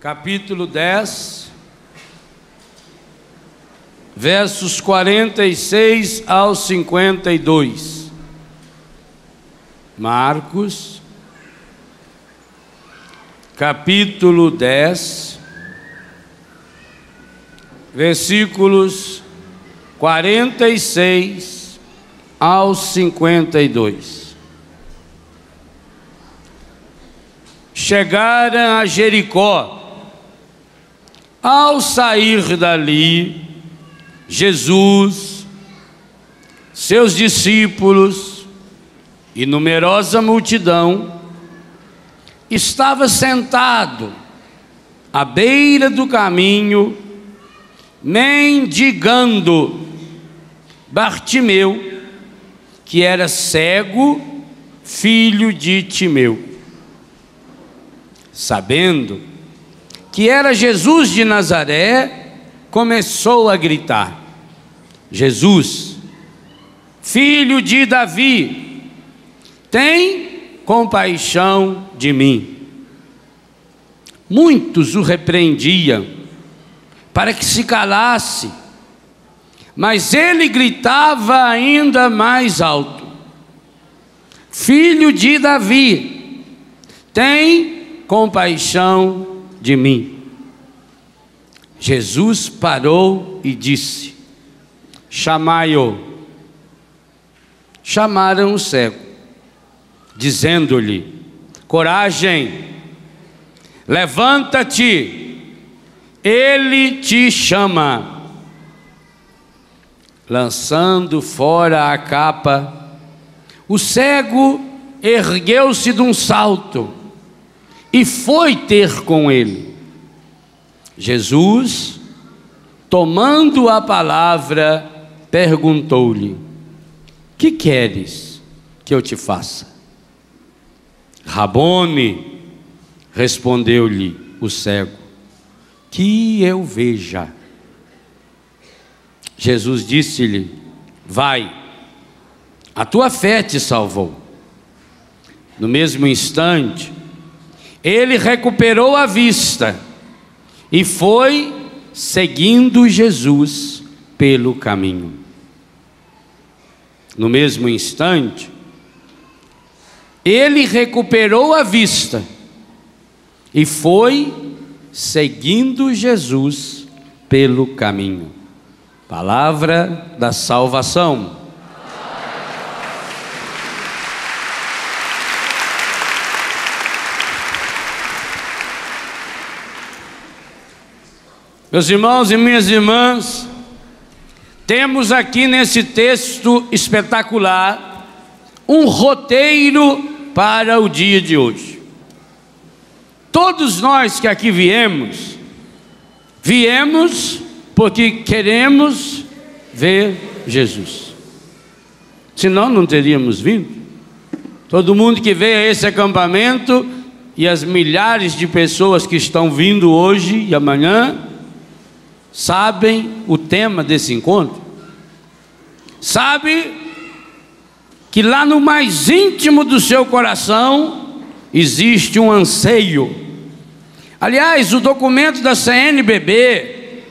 capítulo 10, versos 46 ao 52. Marcos, capítulo 10, versículos 46 ao 52. Chegaram a Jericó. Ao sair dali, Jesus, seus discípulos e numerosa multidão estava sentado à beira do caminho, mendigando. Bartimeu, que era cego, filho de Timeu, sabendo que era Jesus de Nazaré, começou a gritar: Jesus, filho de Davi, tem compaixão de mim. Muitos o repreendiam para que se calasse, mas ele gritava ainda mais alto: Filho de Davi, tem compaixão de mim. Jesus parou e disse: chamai-o. Chamaram o cego, dizendo-lhe: coragem, levanta-te, ele te chama. Lançando fora a capa, o cego ergueu-se de um salto e foi ter com ele. Jesus, tomando a palavra, perguntou-lhe: que queres que eu te faça? Rabone, respondeu-lhe o cego, que eu veja. Jesus disse-lhe: vai, a tua fé te salvou. No mesmo instante, ele recuperou a vista e foi seguindo Jesus pelo caminho. No mesmo instante, ele recuperou a vista e foi seguindo Jesus pelo caminho. Palavra da salvação. Meus irmãos e minhas irmãs, temos aqui nesse texto espetacular um roteiro para o dia de hoje. Todos nós que aqui viemos porque queremos ver Jesus. Senão não teríamos vindo. Todo mundo que veio a esse acampamento e as milhares de pessoas que estão vindo hoje e amanhã sabem o tema desse encontro. Sabe que lá no mais íntimo do seu coração existe um anseio. Aliás, o documento da CNBB,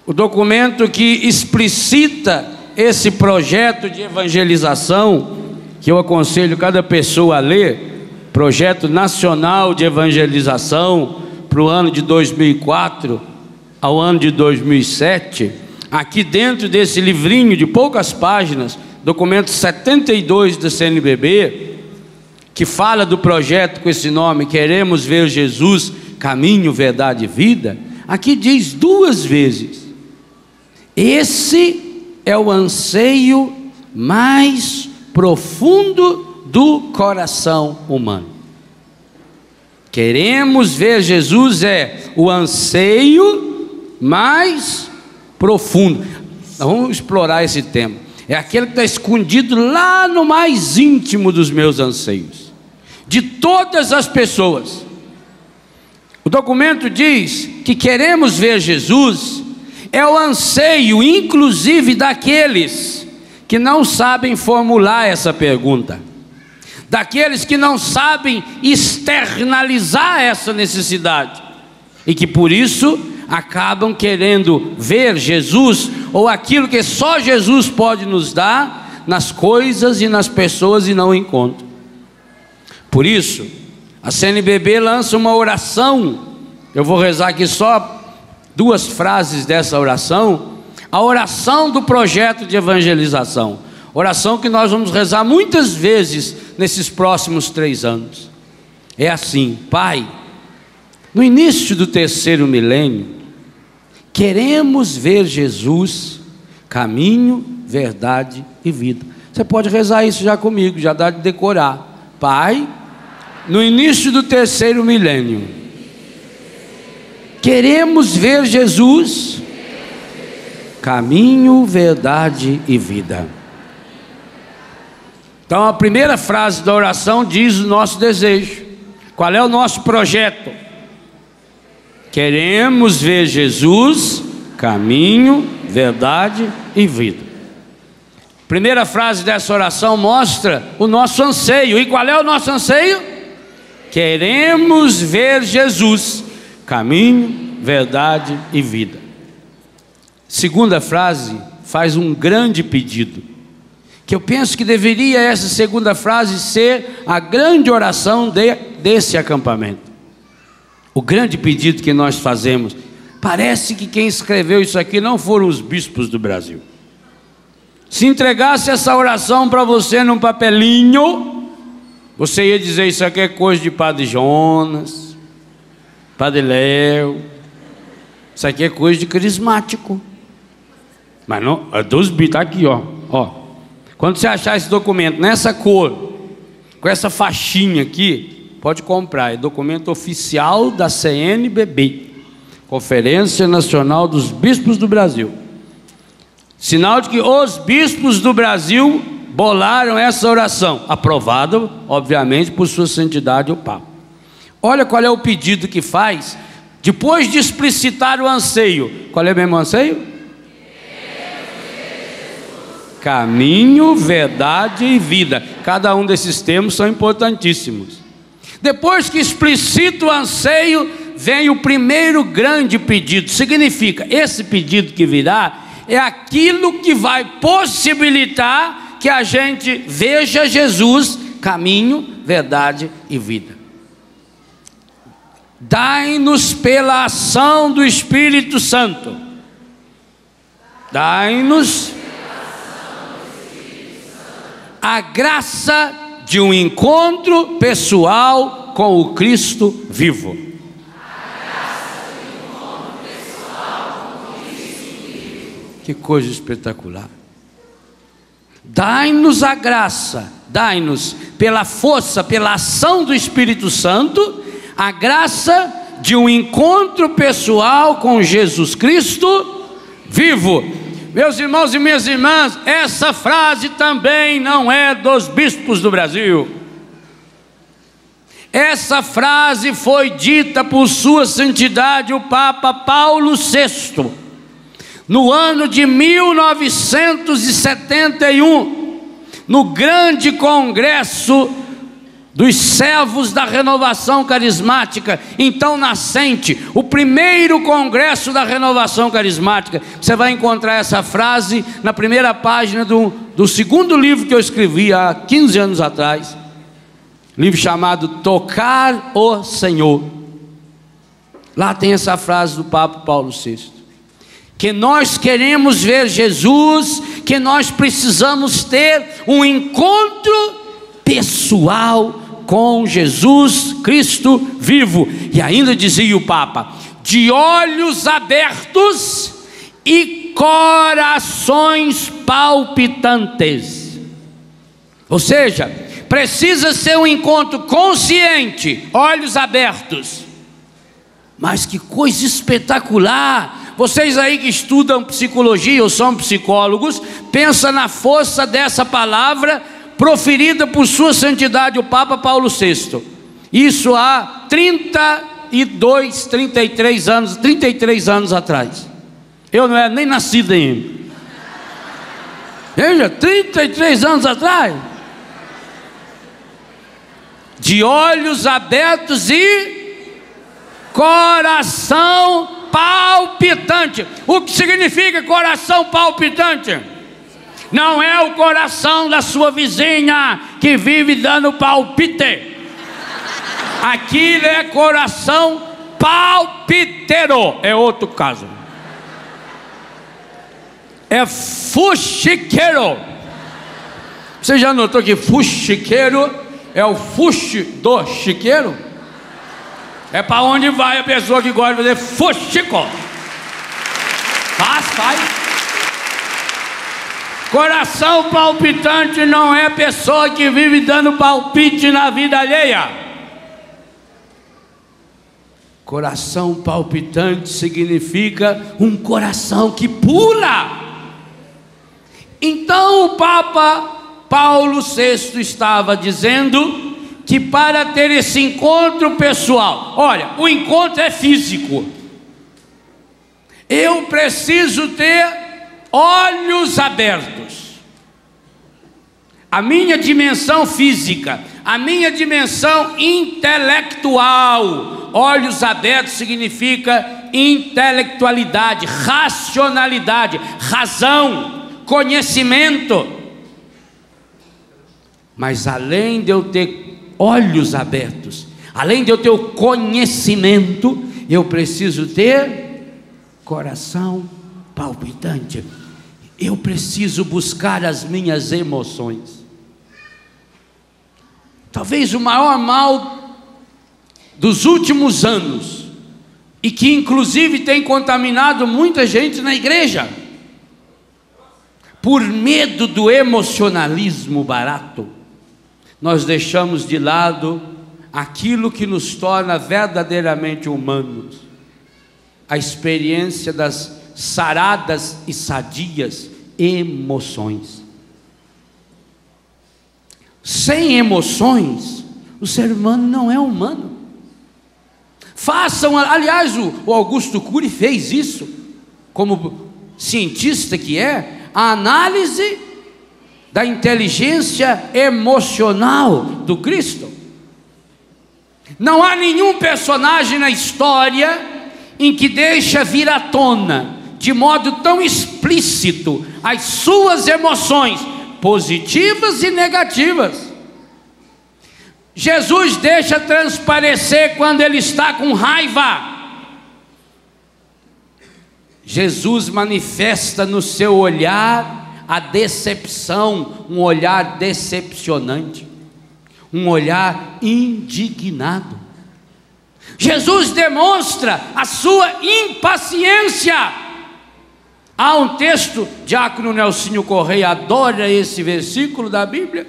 o documento que explicita esse projeto de evangelização, que eu aconselho cada pessoa a ler, Projeto Nacional de Evangelização para o ano de 2004 ao ano de 2007, aqui dentro desse livrinho de poucas páginas, documento 72 da CNBB, que fala do projeto com esse nome, Queremos Ver Jesus, Caminho, Verdade e Vida, aqui diz duas vezes: esse é o anseio mais profundo do coração humano. Queremos ver Jesus é o anseio mais profundo. Vamos explorar esse tema. É aquele que está escondido lá no mais íntimo dos meus anseios, de todas as pessoas. O documento diz que queremos ver Jesus é o anseio, inclusive, daqueles que não sabem formular essa pergunta, daqueles que não sabem externalizar essa necessidade. e que por isso acabam querendo ver Jesus, ou aquilo que só Jesus pode nos dar, nas coisas e nas pessoas, e não encontram. Por isso, a CNBB lança uma oração. Eu vou rezar aqui só 2 frases dessa oração. A oração do projeto de evangelização, oração que nós vamos rezar muitas vezes nesses próximos 3 anos. É assim: Pai, no início do 3º milênio, queremos ver Jesus, caminho, verdade e vida. Você pode rezar isso já comigo, já dá de decorar. Pai, no início do 3º milênio, queremos ver Jesus, caminho, verdade e vida. Então a primeira frase da oração diz o nosso desejo. Qual é o nosso projeto? Queremos ver Jesus, caminho, verdade e vida. Primeira frase dessa oração mostra o nosso anseio. E qual é o nosso anseio? Queremos ver Jesus, caminho, verdade e vida. Segunda frase faz um grande pedido, que eu penso que deveria essa segunda frase ser a grande oração desse acampamento. O grande pedido que nós fazemos, parece que quem escreveu isso aqui não foram os bispos do Brasil. Se entregasse essa oração para você num papelinho, você ia dizer: isso aqui é coisa de Padre Jonas, Padre Léo, isso aqui é coisa de carismático. Mas não, é dos bispos, está aqui, ó. Quando você achar esse documento nessa cor, com essa faixinha aqui, pode comprar. É documento oficial da CNBB, Conferência Nacional dos Bispos do Brasil. Sinal de que os bispos do Brasil bolaram essa oração, aprovada, obviamente, por sua santidade o Papa. Olha qual é o pedido que faz, depois de explicitar o anseio. Qual é o mesmo anseio? Caminho, verdade e vida. Cada um desses termos são importantíssimos. Depois que explicita o anseio, vem o primeiro grande pedido. Significa, esse pedido que virá é aquilo que vai possibilitar que a gente veja Jesus, caminho, verdade e vida. Dai-nos pela ação do Espírito Santo. Dai-nos a graça de um encontro pessoal com o Cristo vivo. Que coisa espetacular. Dai-nos a graça, dai-nos pela força, pela ação do Espírito Santo, a graça de um encontro pessoal com Jesus Cristo vivo. Meus irmãos e minhas irmãs, essa frase também não é dos bispos do Brasil. Essa frase foi dita por sua santidade o Papa Paulo VI, no ano de 1971, no grande congresso dos servos da renovação carismática, então nascente, o primeiro congresso da renovação carismática. Você vai encontrar essa frase na primeira página do segundo livro que eu escrevi há 15 anos atrás, livro chamado Tocar o Senhor. Lá tem essa frase do Papa Paulo VI, que nós queremos ver Jesus, que nós precisamos ter um encontro pessoal com Jesus Cristo vivo. E ainda dizia o Papa: de olhos abertos e corações palpitantes. Ou seja, precisa ser um encontro consciente, olhos abertos. Mas que coisa espetacular! Vocês aí que estudam psicologia ou são psicólogos, pensa na força dessa palavra proferida por sua santidade o Papa Paulo VI. Isso há 33 anos atrás. Eu não era nem nascido ainda. Veja, 33 anos atrás. De olhos abertos e Coração palpitante. O que significa coração palpitante? Não é o coração da sua vizinha que vive dando palpite. Aquilo é coração palpiteiro. É outro caso. É fuxiqueiro. Você já notou que fuxiqueiro é o fuxi do chiqueiro? É para onde vai a pessoa que gosta de fazer fuxico. Faz. Coração palpitante não é pessoa que vive dando palpite na vida alheia. Coração palpitante significa um coração que pula. Então o Papa Paulo VI estava dizendo que para ter esse encontro pessoal, olha, o encontro é físico. Eu preciso ter olhos abertos. A minha dimensão física, a minha dimensão intelectual. Olhos abertos significa intelectualidade, racionalidade, razão, conhecimento. Mas além de eu ter olhos abertos, além de eu ter o conhecimento, eu preciso ter coração palpitante. Eu preciso buscar as minhas emoções. Talvez o maior mal dos últimos anos, e que inclusive tem contaminado muita gente na igreja, por medo do emocionalismo barato, nós deixamos de lado aquilo que nos torna verdadeiramente humanos, a experiência das saradas e sadias emoções. Sem emoções, o ser humano não é humano. Façam, aliás, o Augusto Cury fez isso, como cientista que é, a análise da inteligência emocional do Cristo. Não há nenhum personagem na história em que deixa vir à tona, de modo tão explícito, as suas emoções, positivas e negativas. Jesus deixa transparecer quando ele está com raiva. Jesus manifesta no seu olhar a decepção, um olhar decepcionante, um olhar indignado. Jesus demonstra a sua impaciência. Há um texto, Diácono Nelsinho Correia adora esse versículo da Bíblia,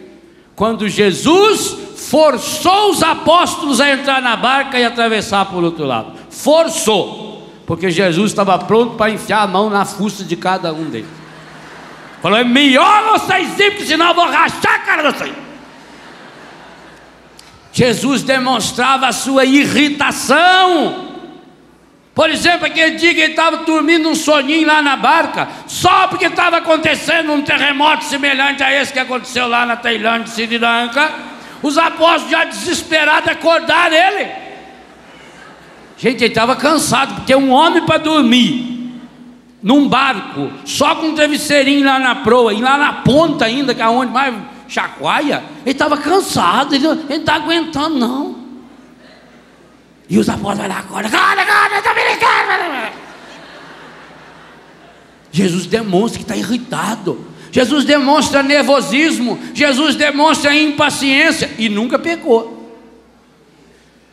quando Jesus forçou os apóstolos a entrar na barca e atravessar por outro lado. Forçou, porque Jesus estava pronto para enfiar a mão na fuça de cada um deles. Falou: é melhor vocês ir, porque senão eu vou rachar a cara de vocês. Jesus demonstrava a sua irritação. Por exemplo, aquele dia que ele estava dormindo um soninho lá na barca, só porque estava acontecendo um terremoto semelhante a esse que aconteceu lá na Tailândia, Sri Lanka, os apóstolos já desesperados acordaram ele. Gente, ele estava cansado, porque um homem para dormir num barco, só com um travesseirinho lá na proa, e lá na ponta ainda, que é onde mais chacoalha, ele estava cansado, ele não está aguentando não. E os apóstolos lá, acorda, está brincando. Jesus demonstra que está irritado, Jesus demonstra nervosismo, Jesus demonstra impaciência, e nunca pecou.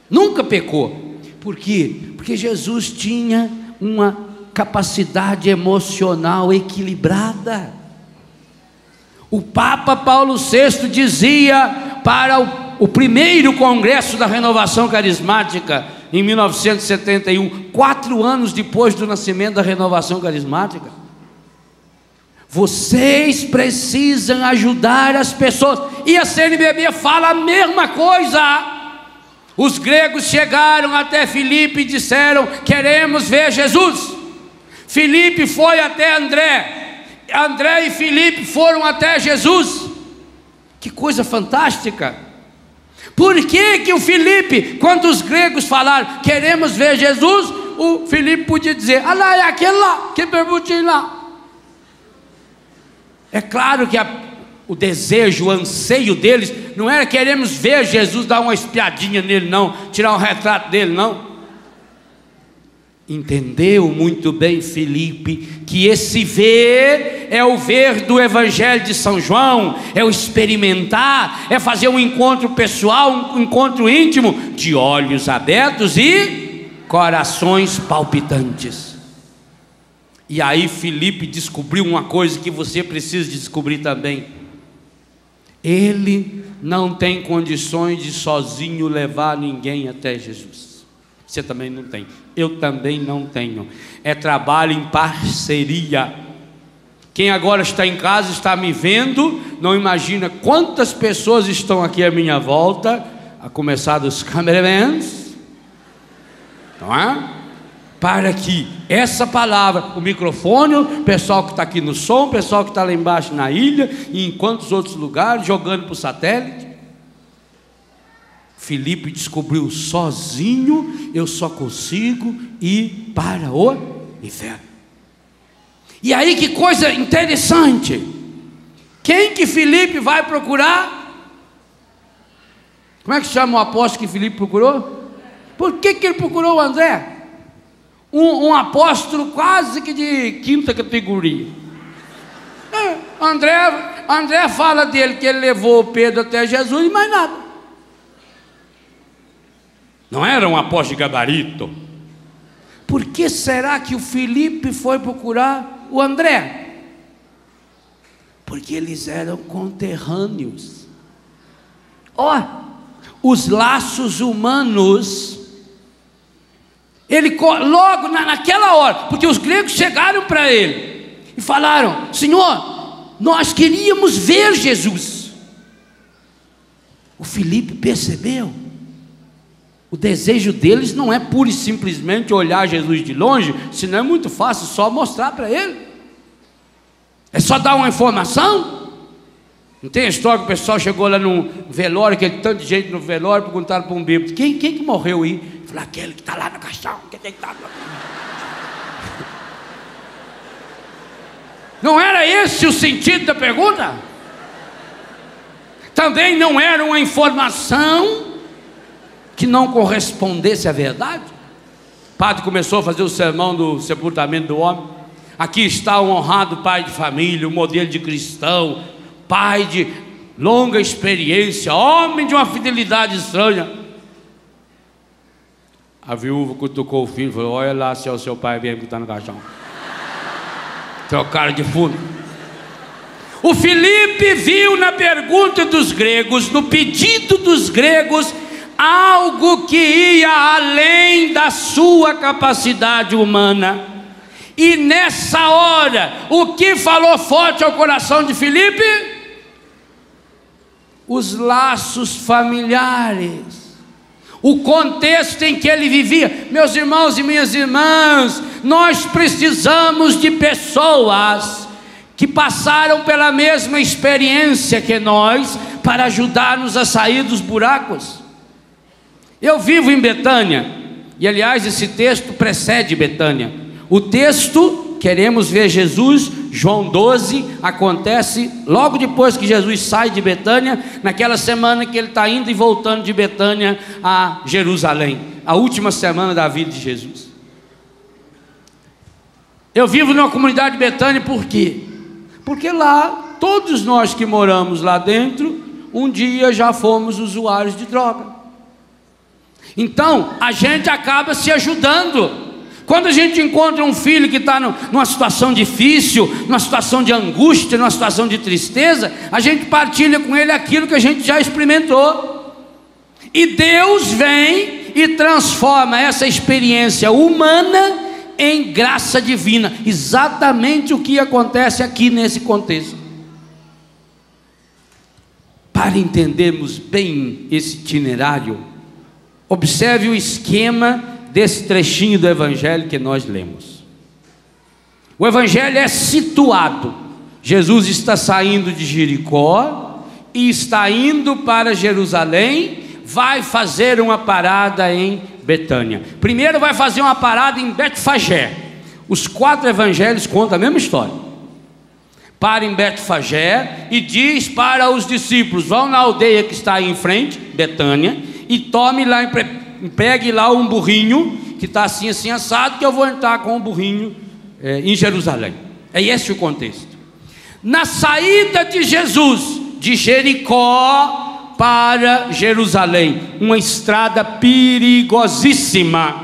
Nunca pecou. Por quê? Porque Jesus tinha uma capacidade emocional equilibrada. O Papa Paulo VI dizia para o primeiro congresso da renovação carismática em 1971, 4 anos depois do nascimento da renovação carismática: vocês precisam ajudar as pessoas. E a CNBB fala a mesma coisa. Os gregos chegaram até Filipe e disseram: queremos ver Jesus. Filipe foi até André, André e Filipe foram até Jesus. Que coisa fantástica! Por que que o Filipe, quando os gregos falaram, queremos ver Jesus, o Filipe podia dizer, ah lá, é aquele lá, que perguntinho lá. É claro que o desejo, o anseio deles, não era queremos ver Jesus, dar uma espiadinha nele não, tirar um retrato dele não. Entendeu muito bem Filipe, que esse ver é o ver do Evangelho de São João, é o experimentar, é fazer um encontro pessoal, um encontro íntimo, de olhos abertos e corações palpitantes. E aí Filipe descobriu uma coisa que você precisa descobrir também. Ele não tem condições de sozinho levar ninguém até Jesus. Você também não tem, eu também não tenho. É trabalho em parceria. Quem agora está em casa, está me vendo, não imagina quantas pessoas estão aqui à minha volta, a começar dos cameramans, não é? Para que essa palavra, o microfone, o pessoal que está aqui no som, o pessoal que está lá embaixo na ilha, e em quantos outros lugares, jogando para o satélite. Filipe descobriu sozinho, eu só consigo ir para o inferno. E aí que coisa interessante, quem que Filipe vai procurar? Como é que chama o apóstolo que Filipe procurou? Por que que ele procurou o André? Um apóstolo quase que de quinta categoria. André fala dele que ele levou Pedro até Jesus e mais nada. Não era um apóstolo de gabarito. Por que será que o Filipe foi procurar o André? Porque eles eram conterrâneos. Os laços humanos. Ele logo naquela hora, porque os gregos chegaram para ele e falaram: Senhor, nós queríamos ver Jesus. O Filipe percebeu. O desejo deles não é pura e simplesmente olhar Jesus de longe, senão é muito fácil só mostrar para ele. É só dar uma informação. Não tem a história que o pessoal chegou lá no velório, aquele tanto de gente no velório, perguntaram para um bêbado: quem que morreu aí? Falou: aquele que está lá no caixão, que tem que estar lá. Não era esse o sentido da pergunta? Também não era uma informação que não correspondesse à verdade. O padre começou a fazer o sermão do sepultamento do homem. Aqui está um honrado pai de família, um modelo de cristão, pai de longa experiência, homem de uma fidelidade estranha. A viúva cutucou o filho e falou: olha lá se é o seu pai mesmo que está no caixão. Trocaram de fundo. O Filipe viu na pergunta dos gregos, no pedido dos gregos, algo que ia além da sua capacidade humana. E nessa hora, o que falou forte ao coração de Filipe? Os laços familiares, o contexto em que ele vivia. Meus irmãos e minhas irmãs, nós precisamos de pessoas que passaram pela mesma experiência que nós, para ajudar-nos a sair dos buracos. Eu vivo em Betânia, e aliás esse texto precede Betânia. O texto, queremos ver Jesus, João 12, acontece logo depois que Jesus sai de Betânia, naquela semana que ele está indo e voltando de Betânia a Jerusalém, a última semana da vida de Jesus. Eu vivo numa comunidade de Betânia, por quê? Porque lá, todos nós que moramos lá dentro, um dia já fomos usuários de droga. Então, a gente acaba se ajudando. Quando a gente encontra um filho que está numa situação difícil, numa situação de angústia, numa situação de tristeza, a gente partilha com ele aquilo que a gente já experimentou. E Deus vem e transforma essa experiência humana em graça divina. Exatamente o que acontece aqui nesse contexto. Para entendermos bem esse itinerário, observe o esquema desse trechinho do Evangelho que nós lemos. O Evangelho é situado. Jesus está saindo de Jericó e está indo para Jerusalém, vai fazer uma parada em Betânia. Primeiro vai fazer uma parada em Betfagé. Os 4 evangelhos contam a mesma história. Para em Betfagé e diz para os discípulos: vão na aldeia que está aí em frente, Betânia, e tome lá, pegue lá um burrinho que está assim, assim, assado, que eu vou entrar com o burrinho em Jerusalém. É esse o contexto. Na saída de Jesus de Jericó para Jerusalém, uma estrada perigosíssima,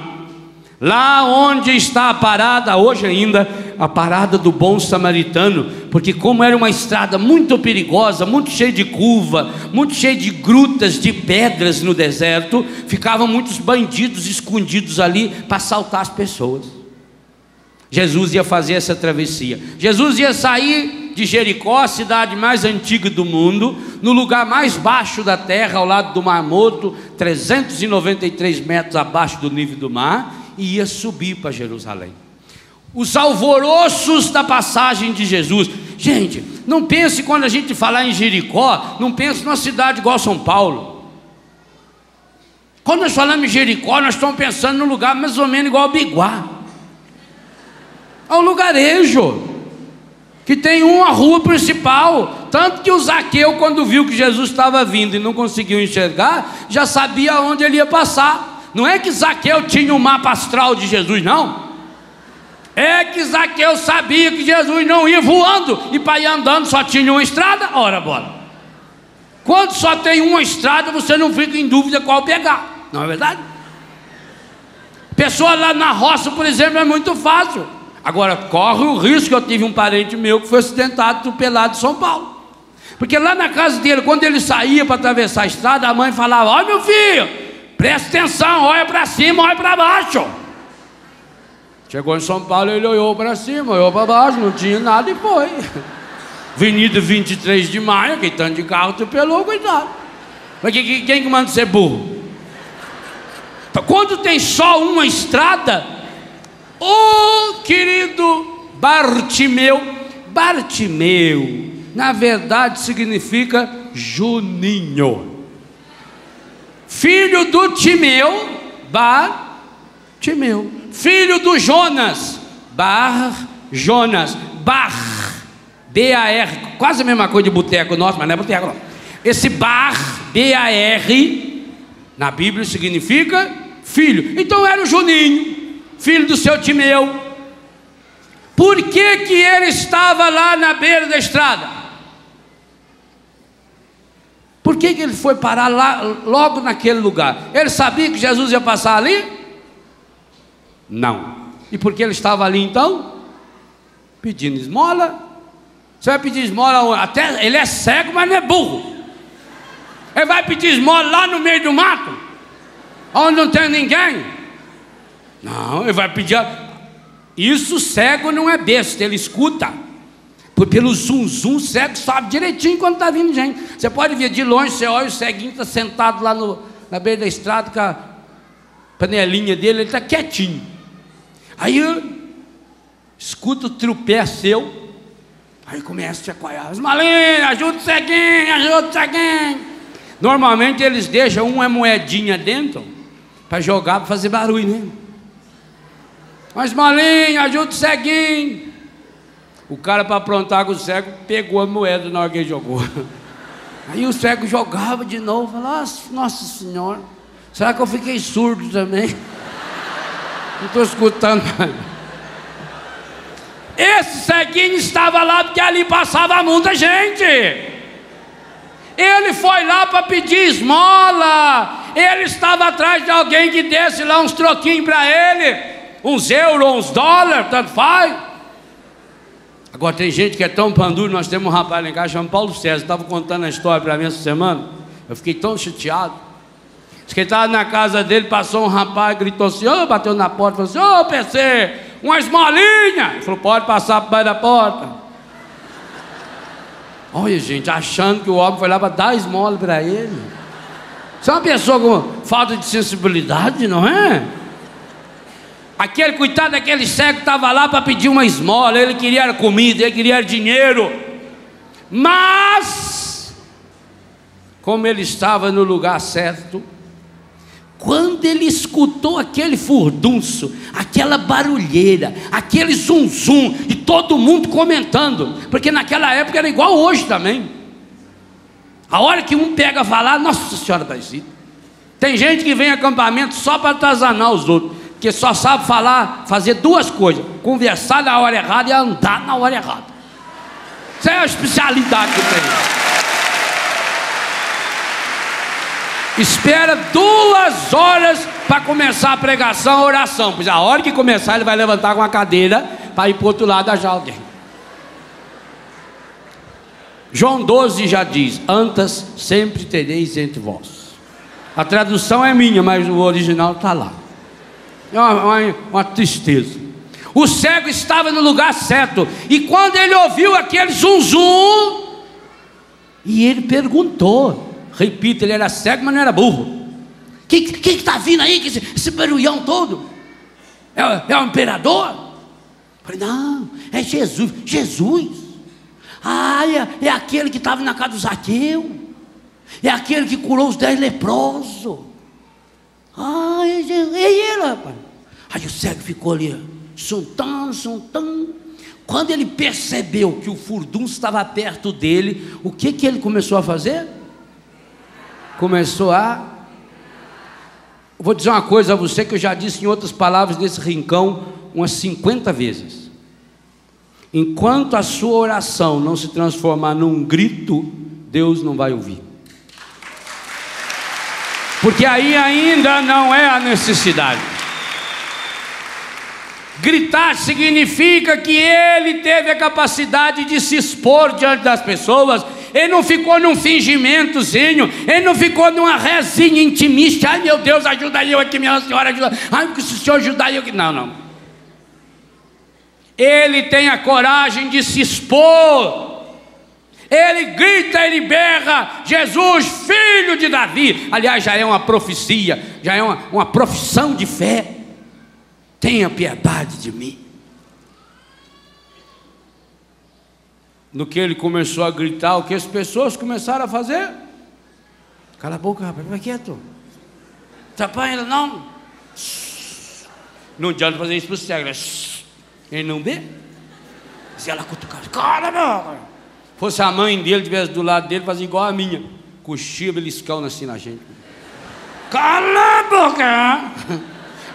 lá onde está a parada, hoje ainda, a parada do bom samaritano, porque como era uma estrada muito perigosa, muito cheia de curva, muito cheia de grutas, de pedras no deserto, ficavam muitos bandidos escondidos ali para assaltar as pessoas. Jesus ia fazer essa travessia. Jesus ia sair de Jericó, a cidade mais antiga do mundo, no lugar mais baixo da terra, ao lado do Mar Morto, 393 metros abaixo do nível do mar, e ia subir para Jerusalém. Os alvoroços da passagem de Jesus. Gente, não pense, quando a gente falar em Jericó, não pense numa cidade igual São Paulo. Quando nós falamos em Jericó, nós estamos pensando num lugar mais ou menos igual a Biguá. É um lugarejo que tem uma rua principal. Tanto que o Zaqueu, quando viu que Jesus estava vindo e não conseguiu enxergar, já sabia onde ele ia passar. Não é que Zaqueu tinha um mapa astral de Jesus, não. É que Zaqueu sabia que Jesus não ia voando, e para ir andando só tinha uma estrada. Ora, bora. Quando só tem uma estrada, você não fica em dúvida qual pegar, não é verdade? Pessoa lá na roça, por exemplo, é muito fácil. Agora, corre o risco. Eu tive um parente meu que foi acidentado, atropelado em São Paulo. Porque lá na casa dele, quando ele saía para atravessar a estrada, a mãe falava: olha, meu filho, presta atenção, olha para cima, olha para baixo. Chegou em São Paulo, ele olhou para cima, olhou para baixo, não tinha nada e foi. Avenida 23 de Maio, aquele tanto de carro atropelou, cuidado. Mas quem que manda ser burro? Quando tem só uma estrada, querido Bartimeu, na verdade significa Juninho, filho do Timeu, Bartimeu, filho do Jonas, Jonas, B-A-R, quase a mesma coisa de boteco nosso, mas não é boteco não. Esse B-A-R, na Bíblia significa filho. Então era o Juninho, filho do seu Timeu. Por que que ele estava lá na beira da estrada? Por que que ele foi parar lá, logo naquele lugar? Ele sabia que Jesus ia passar ali? Não. E por que ele estava ali então? Pedindo esmola. Você vai pedir esmola, até ele é cego, mas não é burro. Ele vai pedir esmola lá no meio do mato, onde não tem ninguém? Não, ele vai pedir. Isso, cego não é besta, ele escuta. Pelo zum, o cego sabe direitinho quando está vindo gente. Você pode ver de longe, você olha, o ceguinho está sentado lá na beira da estrada com a panelinha dele, ele está quietinho. Aí escuta o tropé seu, aí começa a chacoalhar: Ismalinho, ajuda o ceguinho, ajuda o ceguinho. Normalmente eles deixam uma moedinha dentro para jogar, para fazer barulho, né? Mas Ismalinho, ajuda o ceguinho. O cara, para aprontar com o cego, pegou a moeda na hora que ele jogou. Aí o cego jogava de novo, falava: nossa senhora, será que eu fiquei surdo também? Não estou escutando mais. Esse ceguinho estava lá porque ali passava muita gente. Ele foi lá para pedir esmola. Ele estava atrás de alguém que desse lá uns troquinhos para ele, uns euros, uns dólares, tanto faz. Agora tem gente que é tão panduro. Nós temos um rapaz lá em casa chamado Paulo César, estava contando a história para mim essa semana. Eu fiquei tão chateado. Diz que ele estava na casa dele, passou um rapaz, gritou assim, bateu na porta, falou assim: PC, uma esmolinha. Ele falou: pode passar por baixo da porta. Olha, gente, achando que o homem foi lá para dar esmola para ele. Você é uma pessoa com falta de sensibilidade, não é? Aquele, coitado daquele cego, estava lá para pedir uma esmola. Ele queria comida, ele queria dinheiro. Mas, como ele estava no lugar certo, Quando ele escutou aquele furdunço, aquela barulheira, aquele zum zum, e todo mundo comentando, porque naquela época era igual hoje também. A hora que um pega a falar, Nossa Senhora Aparecida. Tem gente que vem em acampamento só para atazanar os outros, que só sabe falar, fazer duas coisas: conversar na hora errada e andar na hora errada. Isso é a especialidade que tem. Espera 2 horas para começar a pregação, a oração, pois a hora que começar ele vai levantar com a cadeira para ir para o outro lado achar alguém. João 12 já diz: antas sempre tereis entre vós. A tradução é minha, mas o original está lá. É uma tristeza. O cego estava no lugar certo, e quando ele ouviu aquele zum zum, e ele perguntou. Repito, ele era cego, mas não era burro. Quem está vindo aí, esse barulhão todo? É o imperador? Eu falei: não, é Jesus. Jesus? Ah, é aquele que estava na casa do Zaqueu. É aquele que curou os 10 leprosos. Ah, é ele, rapaz. Aí o cego ficou ali, suntando. Quando ele percebeu que o furdunço estava perto dele, o que ele começou a fazer? Vou dizer uma coisa a você que eu já disse em outras palavras nesse rincão umas 50 vezes. Enquanto a sua oração não se transformar num grito, Deus não vai ouvir. Porque aí ainda não é a necessidade. Gritar significa que ele teve a capacidade de se expor diante das pessoas. Ele não ficou num fingimentozinho, ele não ficou numa rezinha intimista. Ai, meu Deus, ajuda eu aqui, minha senhora, ajuda. Ai, porque se o senhor ajudar eu aqui. Não. Ele tem a coragem de se expor. Ele grita, ele berra: Jesus, filho de Davi. Aliás, já é uma profecia, já é uma profissão de fé. Tenha piedade de mim. No que ele começou a gritar, o que as pessoas começaram a fazer? Cala a boca, rapaz, fica quieto. Atrapalha ele não. Não adianta fazer isso para o cego, né? Ele não vê. Se ela cutucar, cala a boca. Fosse a mãe dele, tivesse do lado dele, fazia igual a minha. Coxia, beliscão assim na gente. Cala a boca.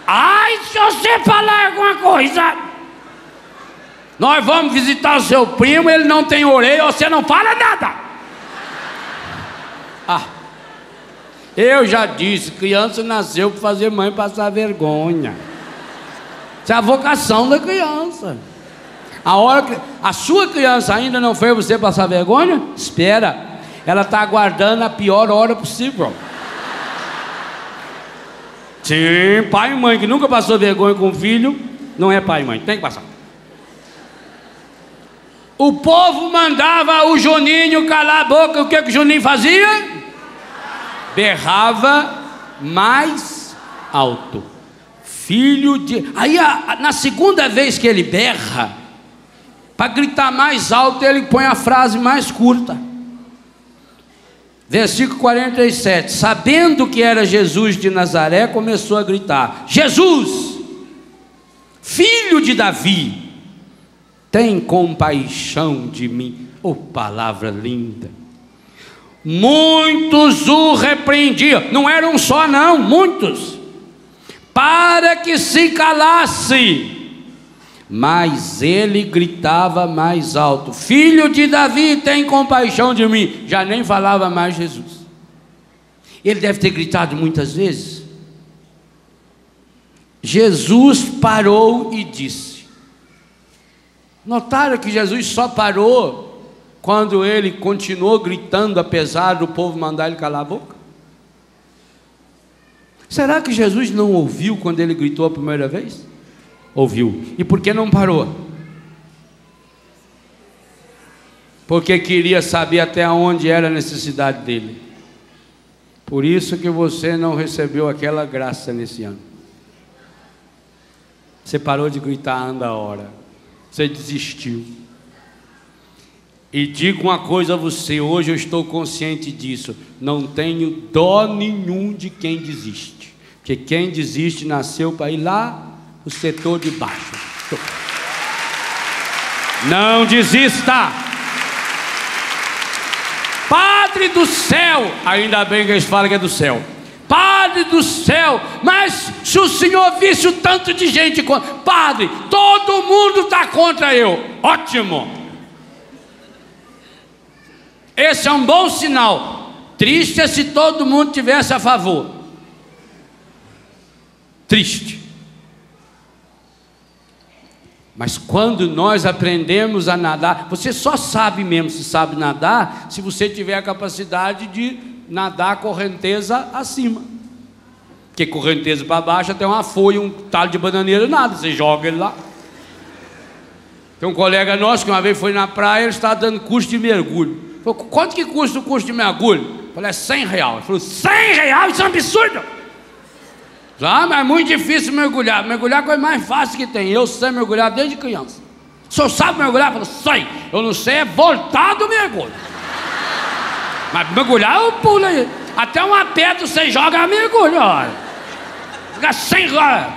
Ai, se você falar alguma coisa, nós vamos visitar o seu primo, ele não tem orelha, você não fala nada. Eu já disse, criança nasceu para fazer mãe passar vergonha. Isso é a vocação da criança. A sua criança ainda não fez você passar vergonha? Espera, ela está aguardando a pior hora possível. Sim, pai e mãe que nunca passou vergonha com o filho, não é pai e mãe, tem que passar. O povo mandava o Juninho calar a boca. O que o Juninho fazia? Berrava mais alto. Filho de... Aí na segunda vez que ele berra, para gritar mais alto, ele põe a frase mais curta. Versículo 47. Sabendo que era Jesus de Nazaré, começou a gritar: Jesus, filho de Davi, tem compaixão de mim. Oh, palavra linda. Muitos o repreendiam, não eram só não, muitos, para que se calasse. Mas ele gritava mais alto: filho de Davi, tem compaixão de mim. Já nem falava mais Jesus. Ele deve ter gritado muitas vezes. Jesus parou e disse. Notaram que Jesus só parou quando ele continuou gritando, apesar do povo mandar ele calar a boca? Será que Jesus não ouviu quando ele gritou a primeira vez? Ouviu. E por que não parou? Porque queria saber até onde era a necessidade dele. Por isso que você não recebeu aquela graça nesse ano. Você parou de gritar: anda a hora. Você desistiu. E digo uma coisa a você, hoje eu estou consciente disso: não tenho dó nenhum de quem desiste. Porque quem desiste nasceu para ir lá no setor de baixo. Não desista. Padre do céu, ainda bem que eles falam que é do céu. Padre do céu, mas se o senhor visse o tanto de gente contra, padre, todo mundo está contra eu. Ótimo. Esse é um bom sinal. Triste é se todo mundo tivesse a favor. Triste. Mas quando nós aprendemos a nadar, você só sabe mesmo se sabe nadar se você tiver a capacidade de nadar a correnteza acima. Porque correnteza para baixo até uma folha, um talo de bananeira, nada, você joga ele lá. Tem um colega nosso que uma vez foi na praia, ele estava dando curso de mergulho. Falou, quanto que custa o curso de mergulho? Eu falei, é R$100. Ele falou, R$100? Isso é um absurdo. Ah, mas é muito difícil mergulhar. Mergulhar é a coisa mais fácil que tem. Eu sei mergulhar desde criança. O senhor sabe mergulhar? Eu falei, sei. Eu não sei é voltar do mergulho. Mas mergulhar eu pulo aí. Até uma pedra você joga, mergulho. Olha. Fica R$100.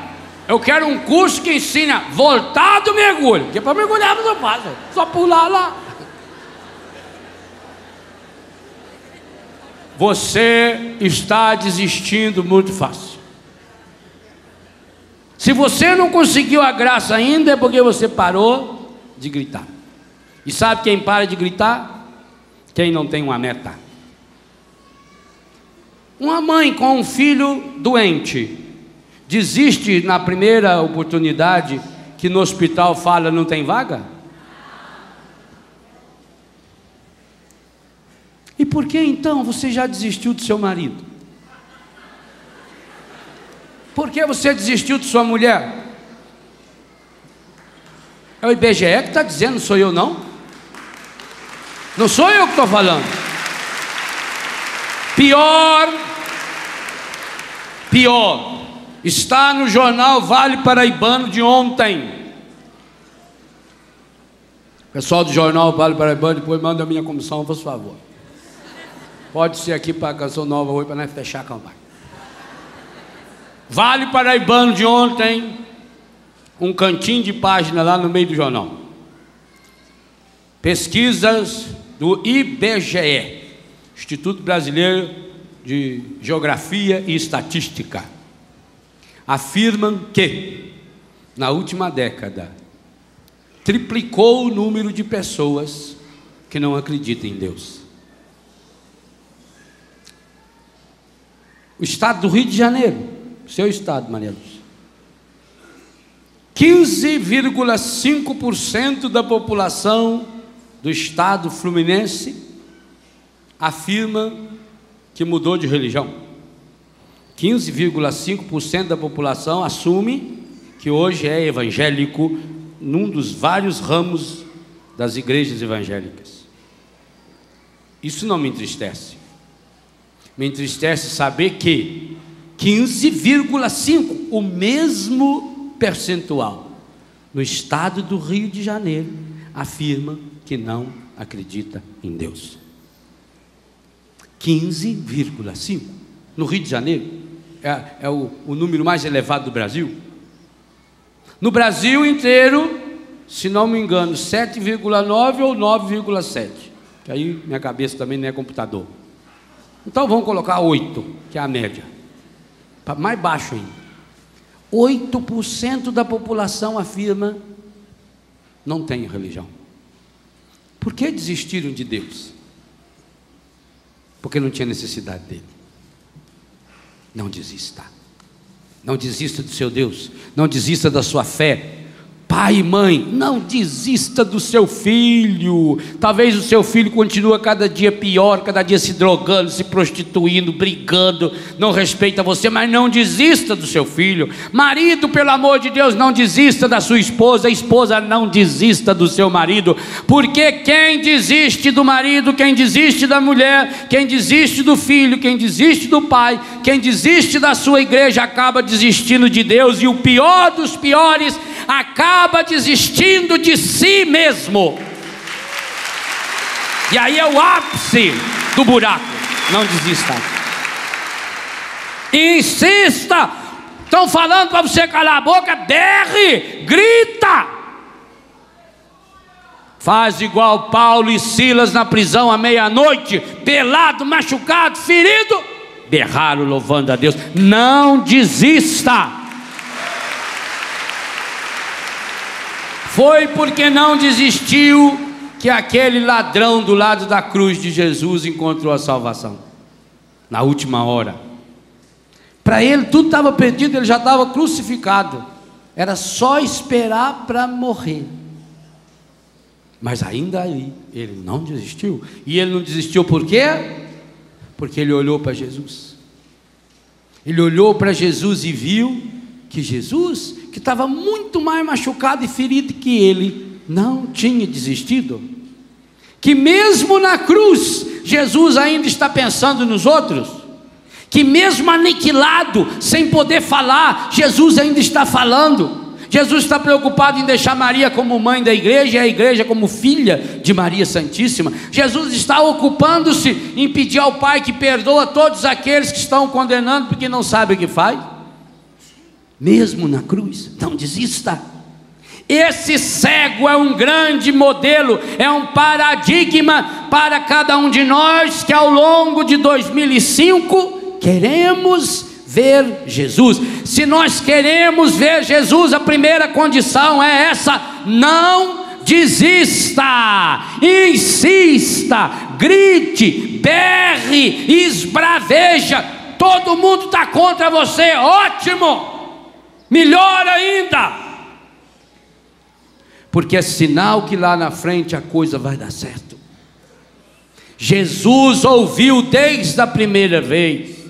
Eu quero um curso que ensina voltar do mergulho. Porque para mergulhar não faz. Só pular lá. Você está desistindo muito fácil. Se você não conseguiu a graça ainda, é porque você parou de gritar. E sabe quem para de gritar? Quem não tem uma meta. Uma mãe com um filho doente desiste na primeira oportunidade que no hospital fala não tem vaga? E por que então você já desistiu do seu marido? Por que você desistiu de sua mulher? É o IBGE que está dizendo, não sou eu não? Não sou eu que estou falando. Pior, está no jornal Vale Paraibano de ontem. Pessoal do jornal Vale Paraibano, depois manda a minha comissão, por favor. Pode ser aqui para a Canção Nova hoje, para nós fechar a campanha. Vale Paraibano de ontem, um cantinho de página lá no meio do jornal. Pesquisas do IBGE, Instituto Brasileiro de Geografia e Estatística, afirmam que, na última década, triplicou o número de pessoas que não acreditam em Deus. O estado do Rio de Janeiro, seu estado, Maria Lúcia, 15,5% da população do estado fluminense afirma que mudou de religião. 15,5% da população assume que hoje é evangélico num dos vários ramos das igrejas evangélicas. Isso não me entristece. Me entristece saber que 15,5%, o mesmo percentual, no estado do Rio de Janeiro, afirma que não acredita em Deus. 15,5%. No Rio de Janeiro, é o número mais elevado do Brasil. No Brasil inteiro, se não me engano, 7,9% ou 9,7%. Que aí minha cabeça também não é computador. Então vamos colocar 8%, que é a média. Para mais baixo ainda. 8% da população afirma não tem religião. Por que desistiram de Deus? Porque não tinha necessidade dele. Não desista. Não desista do seu Deus. Não desista da sua fé. Pai e mãe, não desista do seu filho. Talvez o seu filho continue cada dia pior, cada dia se drogando, se prostituindo, brigando, não respeita você, mas não desista do seu filho. Marido, pelo amor de Deus, não desista da sua esposa. Esposa, não desista do seu marido, porque quem desiste do marido, quem desiste da mulher, quem desiste do filho, quem desiste do pai, quem desiste da sua igreja, acaba desistindo de Deus, e o pior dos piores, acaba desistindo de si mesmo. E aí é o ápice do buraco. Não desista. Insista, Estão falando para você calar a boca, berre, grita. Faz igual Paulo e Silas na prisão à meia-noite, pelado, machucado, ferido, berraram louvando a Deus. Não desista. Foi porque não desistiu que aquele ladrão do lado da cruz de Jesus encontrou a salvação, na última hora. Para ele tudo estava perdido, ele já estava crucificado, era só esperar para morrer. Mas ainda aí, ele não desistiu. E ele não desistiu por quê? Porque ele olhou para Jesus. Ele olhou para Jesus e viu que Jesus, que estava muito mais machucado e ferido que ele, não tinha desistido. Que mesmo na cruz, Jesus ainda está pensando nos outros. Que mesmo aniquilado, sem poder falar, Jesus ainda está falando. Jesus está preocupado em deixar Maria como mãe da igreja e a igreja como filha de Maria Santíssima. Jesus está ocupando-se em pedir ao Pai que perdoa todos aqueles que estão condenando porque não sabem o que faz. Mesmo na cruz, não desista. Esse cego é um grande modelo, é um paradigma para cada um de nós que ao longo de 2005 queremos ver Jesus. Se nós queremos ver Jesus, a primeira condição é essa: não desista, insista, grite, berre, esbraveja. Todo mundo está contra você, ótimo, melhor ainda, porque é sinal que lá na frente a coisa vai dar certo. Jesus ouviu desde a primeira vez.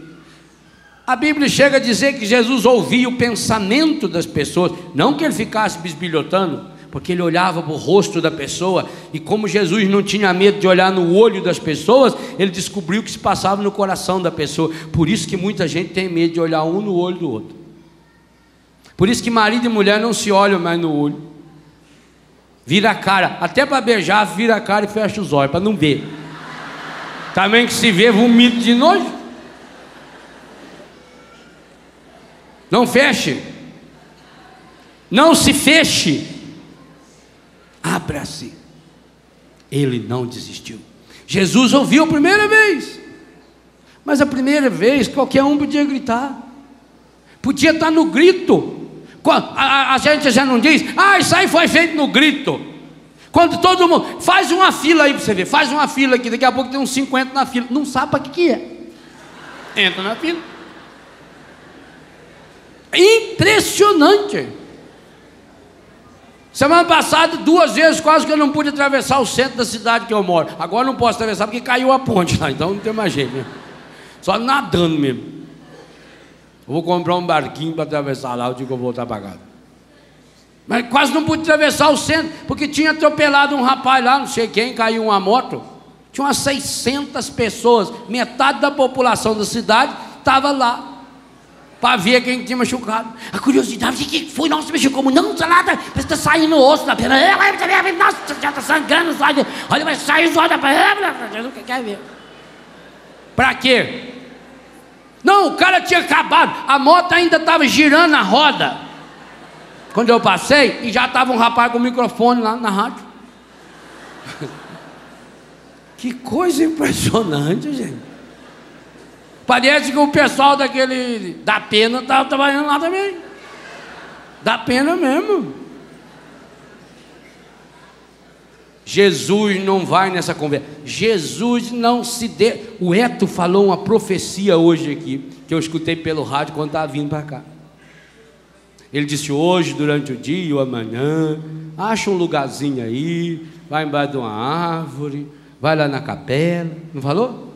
A Bíblia chega a dizer que Jesus ouvia o pensamento das pessoas, não que ele ficasse bisbilhotando, porque ele olhava para o rosto da pessoa, e como Jesus não tinha medo de olhar no olho das pessoas, ele descobriu o que se passava no coração da pessoa. Por isso que muita gente tem medo de olhar um no olho do outro. Por isso que marido e mulher não se olham mais no olho, vira a cara, até para beijar vira a cara e fecha os olhos, para não ver. Também que se vê vomito de nojo. Não feche, não se feche, abra-se. Ele não desistiu. Jesus ouviu a primeira vez, mas a primeira vez qualquer um podia gritar, podia estar no grito. A gente já não diz, isso aí foi feito no grito. Quando todo mundo, faz uma fila aí para você ver, faz uma fila aqui, daqui a pouco tem uns 50 na fila, não sabe para que é, entra na fila. Impressionante. Semana passada 2 vezes quase que eu não pude atravessar o centro da cidade que eu moro. Agora não posso atravessar porque caiu a ponte lá, então não tem mais jeito, né? Só nadando mesmo. Eu vou comprar um barquinho para atravessar lá, eu digo que eu vou voltar para casa. Mas quase não pude atravessar o centro, porque tinha atropelado um rapaz lá, não sei quem, caiu uma moto. Tinha umas 600 pessoas, metade da população da cidade estava lá para ver quem tinha machucado. A curiosidade, o que foi? Nossa, machucou, não está nada, parece que está saindo o osso da perna. Nossa, já está sangrando, olha, vai sair os olhos da perna. Não quer ver. Para quê? Não, o cara tinha acabado, a moto ainda estava girando a roda quando eu passei, e já estava um rapaz com o microfone lá na rádio. Que coisa impressionante, gente. Parece que o pessoal da pena estava trabalhando lá também. Da pena mesmo. Jesus não vai nessa conversa. Jesus não se dê. O Eto falou uma profecia hoje aqui, que eu escutei pelo rádio quando estava vindo para cá. Ele disse: hoje, durante o dia ou amanhã, acha um lugarzinho aí, vai embaixo de uma árvore, vai lá na capela. Não falou?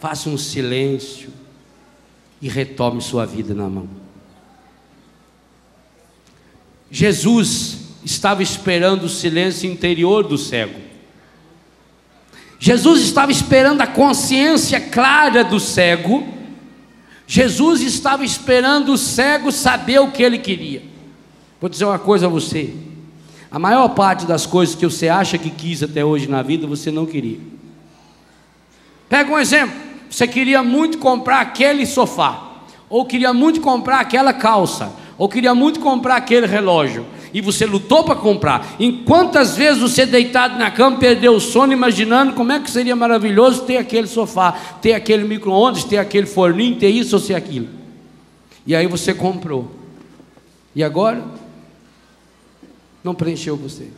Faça um silêncio e retome sua vida na mão. Jesus estava esperando o silêncio interior do cego. Jesus estava esperando a consciência clara do cego. Jesus estava esperando o cego saber o que ele queria. Vou dizer uma coisa a você: a maior parte das coisas que você acha que quis até hoje na vida, você não queria. Pega um exemplo: você queria muito comprar aquele sofá, ou queria muito comprar aquela calça, ou queria muito comprar aquele relógio, e você lutou para comprar. Em quantas vezes você deitado na cama perdeu o sono imaginando como é que seria maravilhoso ter aquele sofá, ter aquele micro-ondas, ter aquele forninho, ter isso ou ser aquilo. E aí você comprou. E agora não preencheu você.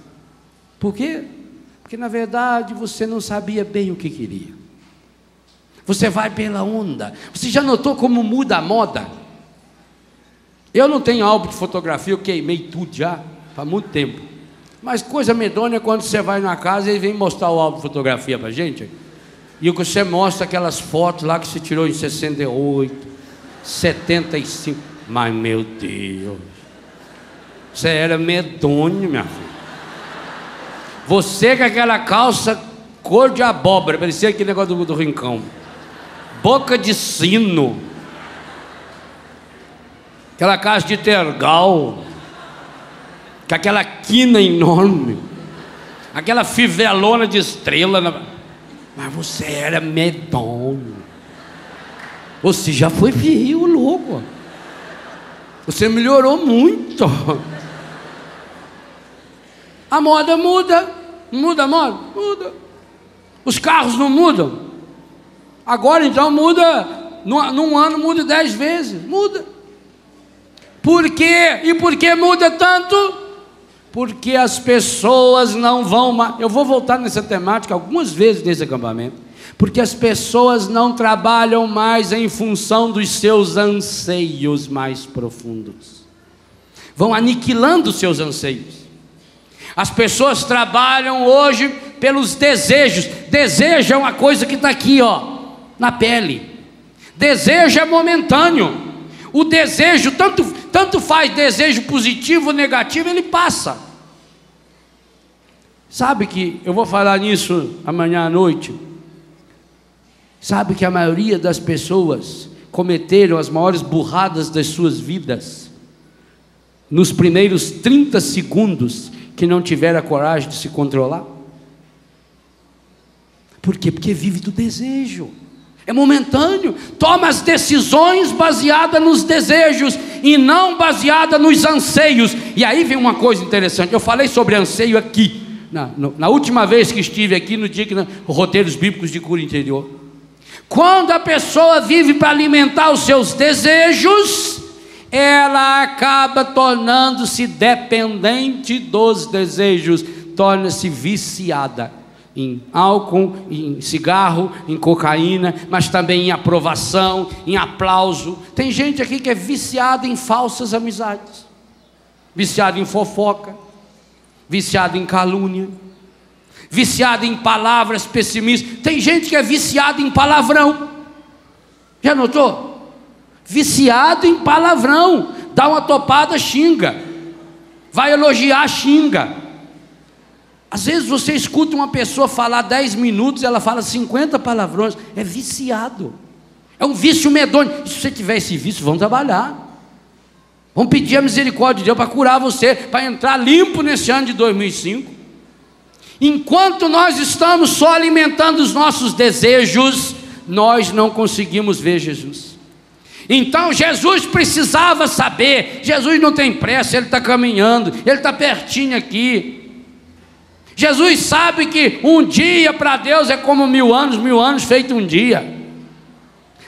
Por quê? Porque na verdade você não sabia bem o que queria. Você vai pela onda. Você já notou como muda a moda? Eu não tenho álbum de fotografia, eu queimei tudo já, faz muito tempo. Mas coisa medonha é quando você vai na casa e vem mostrar o álbum de fotografia pra gente. E você mostra aquelas fotos lá que você tirou em 68, 75. Mas meu Deus, você era medonho, minha filha. Você com aquela calça cor de abóbora, parecia aquele negócio do Rincão. Boca de sino. Aquela caixa de tergal, com aquela quina enorme, aquela fivelona de estrela. Mas você era medonho. Você já foi feio, louco. Você melhorou muito. A moda muda. Muda a moda? Muda. Os carros não mudam. Agora então muda. Num ano muda 10 vezes. Muda. Por quê? E por que muda tanto? Porque as pessoas não vão mais. Eu vou voltar nessa temática algumas vezes nesse acampamento. Porque as pessoas não trabalham mais em função dos seus anseios mais profundos. Vão aniquilando os seus anseios. As pessoas trabalham hoje pelos desejos. Desejo é uma coisa que está aqui, ó, na pele. Desejo é momentâneo. O desejo, tanto faz desejo positivo ou negativo, ele passa. Sabe que, eu vou falar nisso amanhã à noite. Sabe que a maioria das pessoas cometeram as maiores burradas das suas vidas nos primeiros 30 segundos que não tiveram a coragem de se controlar? Por quê? Porque vive do desejo. É momentâneo, toma as decisões baseadas nos desejos e não baseada nos anseios. E aí vem uma coisa interessante, eu falei sobre anseio aqui, na última vez que estive aqui, no dia que Roteiros Bíblicos de Cura Interior. Quando a pessoa vive para alimentar os seus desejos, ela acaba tornando-se dependente dos desejos, torna-se viciada. Em álcool, em cigarro, em cocaína, mas também em aprovação, em aplauso. Tem gente aqui que é viciada em falsas amizades, viciada em fofoca, viciada em calúnia, viciada em palavras pessimistas. Tem gente que é viciada em palavrão. Já notou? Viciado em palavrão. Dá uma topada, xinga. Vai elogiar, xinga. Às vezes você escuta uma pessoa falar 10 minutos, ela fala 50 palavrões. É viciado. É um vício medonho. E se você tiver esse vício, vamos trabalhar. Vamos pedir a misericórdia de Deus para curar você, para entrar limpo nesse ano de 2005. Enquanto nós estamos só alimentando os nossos desejos, nós não conseguimos ver Jesus. Então Jesus precisava saber. Jesus não tem pressa, Ele está caminhando, Ele está pertinho aqui. Jesus sabe que um dia para Deus é como 1000 anos feito um dia.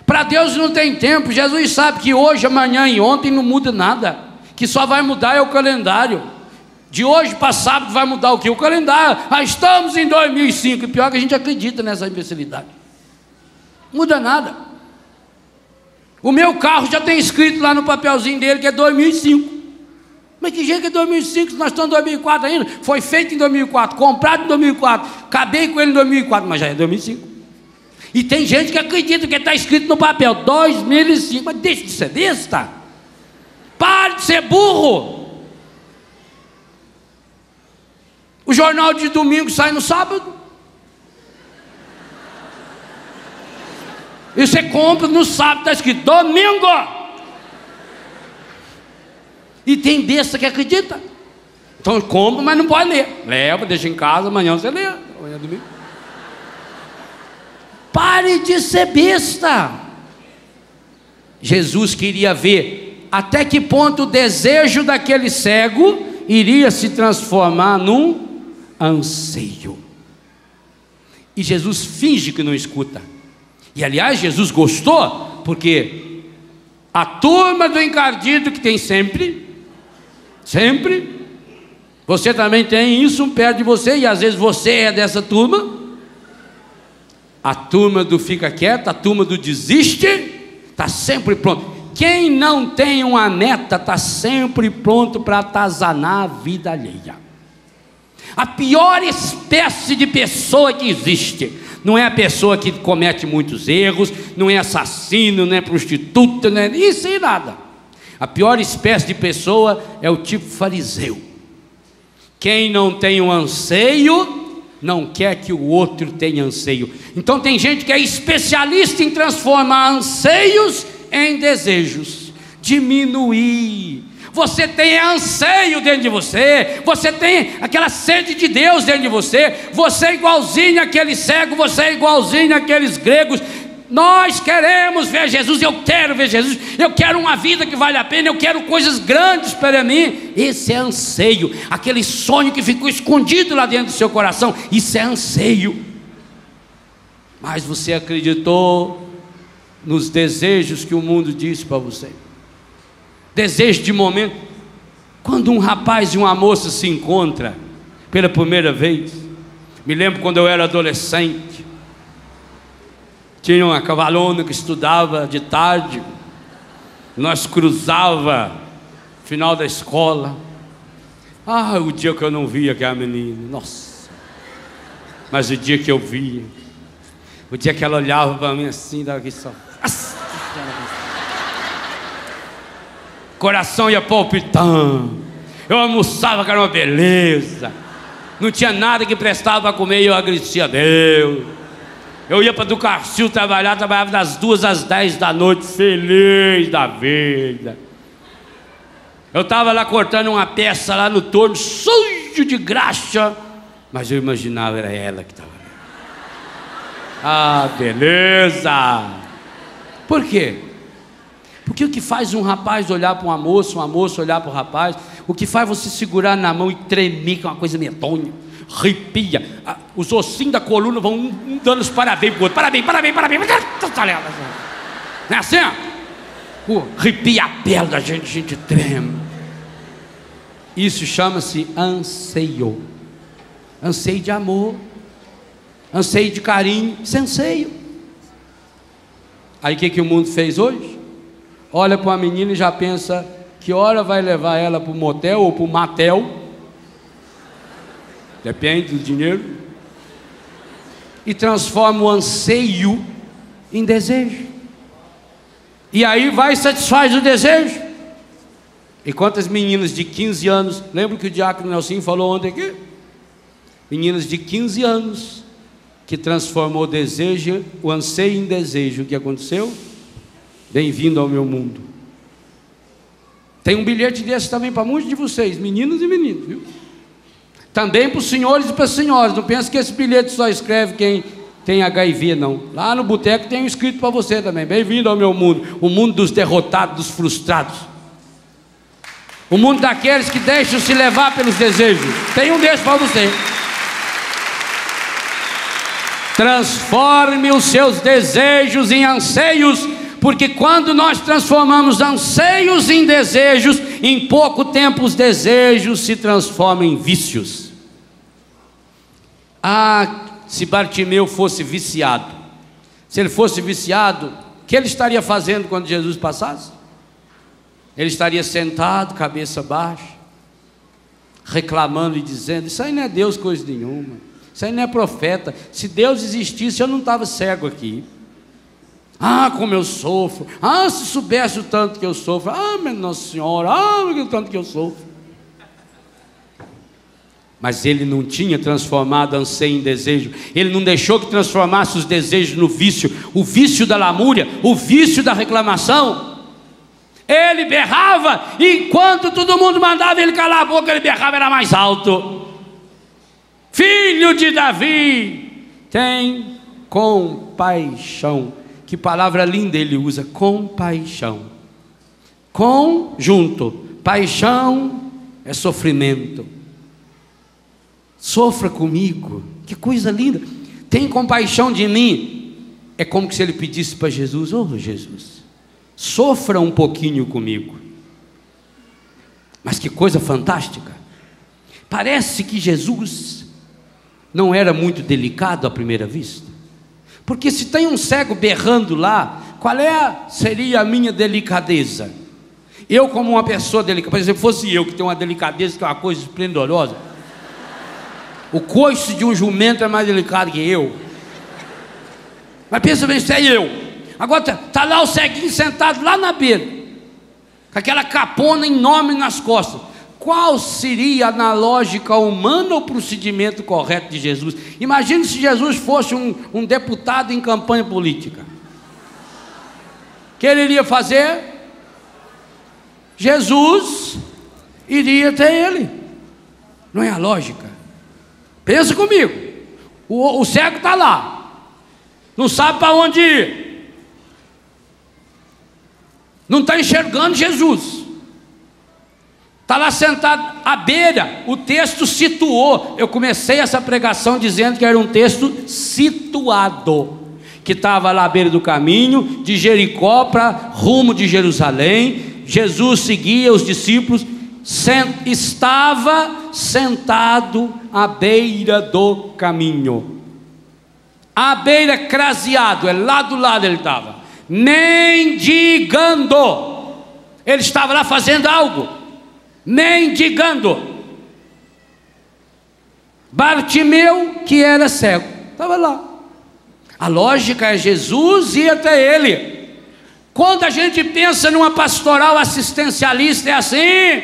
Para Deus não tem tempo. Jesus sabe que hoje, amanhã e ontem não muda nada. Que só vai mudar é o calendário. De hoje para sábado vai mudar o que? O calendário. Estamos em 2005. E pior que a gente acredita nessa imbecilidade. Não muda nada. O meu carro já tem escrito lá no papelzinho dele que é 2005. Mas que jeito que é 2005, se nós estamos em 2004 ainda? Foi feito em 2004, comprado em 2004, acabei com ele em 2004, mas já é 2005. E tem gente que acredita que está escrito no papel 2005, mas deixa de ser besta. Pare de ser burro. O jornal de domingo sai no sábado. E você compra no sábado, está escrito domingo. E tem besta que acredita. Então compra, mas não pode ler. Leva, deixa em casa, amanhã você lê. Amanhã é domingo. Pare de ser besta. Jesus queria ver até que ponto o desejo daquele cego iria se transformar num anseio. E Jesus finge que não escuta. E aliás, Jesus gostou, porque a turma do encardido que tem sempre, você também tem isso perto de você, e às vezes você é dessa turma. A turma do fica quieto, a turma do desiste, está sempre pronto. Quem não tem uma meta está sempre pronto para atazanar a vida alheia. A pior espécie de pessoa que existe não é a pessoa que comete muitos erros, não é assassino, não é prostituta, não é isso e nada. A pior espécie de pessoa é o tipo fariseu. Quem não tem um anseio não quer que o outro tenha anseio. Então tem gente que é especialista em transformar anseios em desejos, diminuir. Você tem anseio dentro de você, você tem aquela sede de Deus dentro de você, você é igualzinho àquele cego, você é igualzinho àqueles gregos. Nós queremos ver Jesus, eu quero ver Jesus, eu quero uma vida que vale a pena, eu quero coisas grandes para mim. Esse é anseio, aquele sonho que ficou escondido lá dentro do seu coração, isso é anseio. Mas você acreditou nos desejos que o mundo disse para você, desejo de momento. Quando um rapaz e uma moça se encontram pela primeira vez, me lembro quando eu era adolescente, tinha uma cavalona que estudava de tarde, nós cruzava final da escola. O dia que eu não via aquela menina, nossa, mas o dia que eu via, o dia que ela olhava para mim assim, dava aqui só, coração ia palpitando, eu almoçava que era uma beleza, não tinha nada que prestava para comer e eu agradecia a Deus. Eu ia para do Carcil trabalhava das 2 às 10 da noite, feliz da vida. Eu estava lá cortando uma peça lá no torno, sujo de graxa, mas eu imaginava era ela que estava ali. Beleza! Por quê? Porque o que faz um rapaz olhar para uma moça olhar para o rapaz, o que faz você segurar na mão e tremer, que é uma coisa medonha, arrepia, os ossinhos da coluna vão um dando os parabéns pro outro, parabéns, não é assim? Arrepia a pele da gente, a gente treme. Isso chama-se anseio. Anseio de amor, anseio de carinho, isso é anseio. Aí o que o mundo fez hoje? Olha para uma menina e já pensa que hora vai levar ela para o motel ou para o matel, depende do dinheiro, e transforma o anseio em desejo, e aí vai e satisfaz o desejo. E quantas meninas de 15 anos, lembra que o diácono Nelson falou ontem aqui? Meninas de 15 anos que transformou o desejo, o anseio em desejo. O que aconteceu? Bem-vindo ao meu mundo. Tem um bilhete desse também para muitos de vocês, meninos e meninos, viu? Também para os senhores e para as senhoras. Não pensa que esse bilhete só escreve quem tem HIV, não. Lá no boteco tem um escrito para você também: bem-vindo ao meu mundo, o mundo dos derrotados, dos frustrados, o mundo daqueles que deixam se levar pelos desejos. Tem um desses para você. Transforme os seus desejos em anseios, porque quando nós transformamos anseios em desejos, em pouco tempo os desejos se transformam em vícios. Se Bartimeu fosse viciado, se ele fosse viciado, o que ele estaria fazendo quando Jesus passasse? Ele estaria sentado, cabeça baixa, reclamando e dizendo: isso aí não é Deus coisa nenhuma, isso aí não é profeta, se Deus existisse eu não estava cego aqui. Como eu sofro, se soubesse o tanto que eu sofro, minha Nossa Senhora, o tanto que eu sofro. Mas ele não tinha transformado anseio em desejo, ele não deixou que transformasse os desejos no vício, o vício da lamúria, o vício da reclamação. Ele berrava, e enquanto todo mundo mandava ele calar a boca, ele berrava, era mais alto: filho de Davi, tem compaixão Que palavra linda ele usa, compaixão. Com, junto, paixão é sofrimento. Sofra comigo, que coisa linda. Tem compaixão de mim. É como se ele pedisse para Jesus: oh Jesus, sofra um pouquinho comigo. Mas que coisa fantástica. Parece que Jesus não era muito delicado à primeira vista. Porque se tem um cego berrando lá, seria a minha delicadeza? Eu, como uma pessoa delicada, por exemplo, fosse eu que tenho uma delicadeza que é uma coisa esplendorosa, o coice de um jumento é mais delicado que eu. Mas pensa bem, isso é eu. Agora está lá o ceguinho sentado lá na beira, com aquela capona enorme nas costas. Qual seria, na lógica humana, o procedimento correto de Jesus? Imagine se Jesus fosse um deputado em campanha política. O que ele iria fazer? Jesus iria até ele. Não é a lógica? Pensa comigo. O cego está lá, não sabe para onde ir, não está enxergando Jesus, está lá sentado à beira. O texto situou. Eu comecei essa pregação dizendo que era um texto situado, que estava lá à beira do caminho de Jericó para rumo de Jerusalém. Jesus seguia os discípulos, estava sentado à beira do caminho. À beira, craseado, lá do lado ele estava, mendigando. Ele estava lá fazendo algo, mendigando. Bartimeu, que era cego, estava lá. A lógica é Jesus ir até ele. Quando a gente pensa numa pastoral assistencialista, é assim.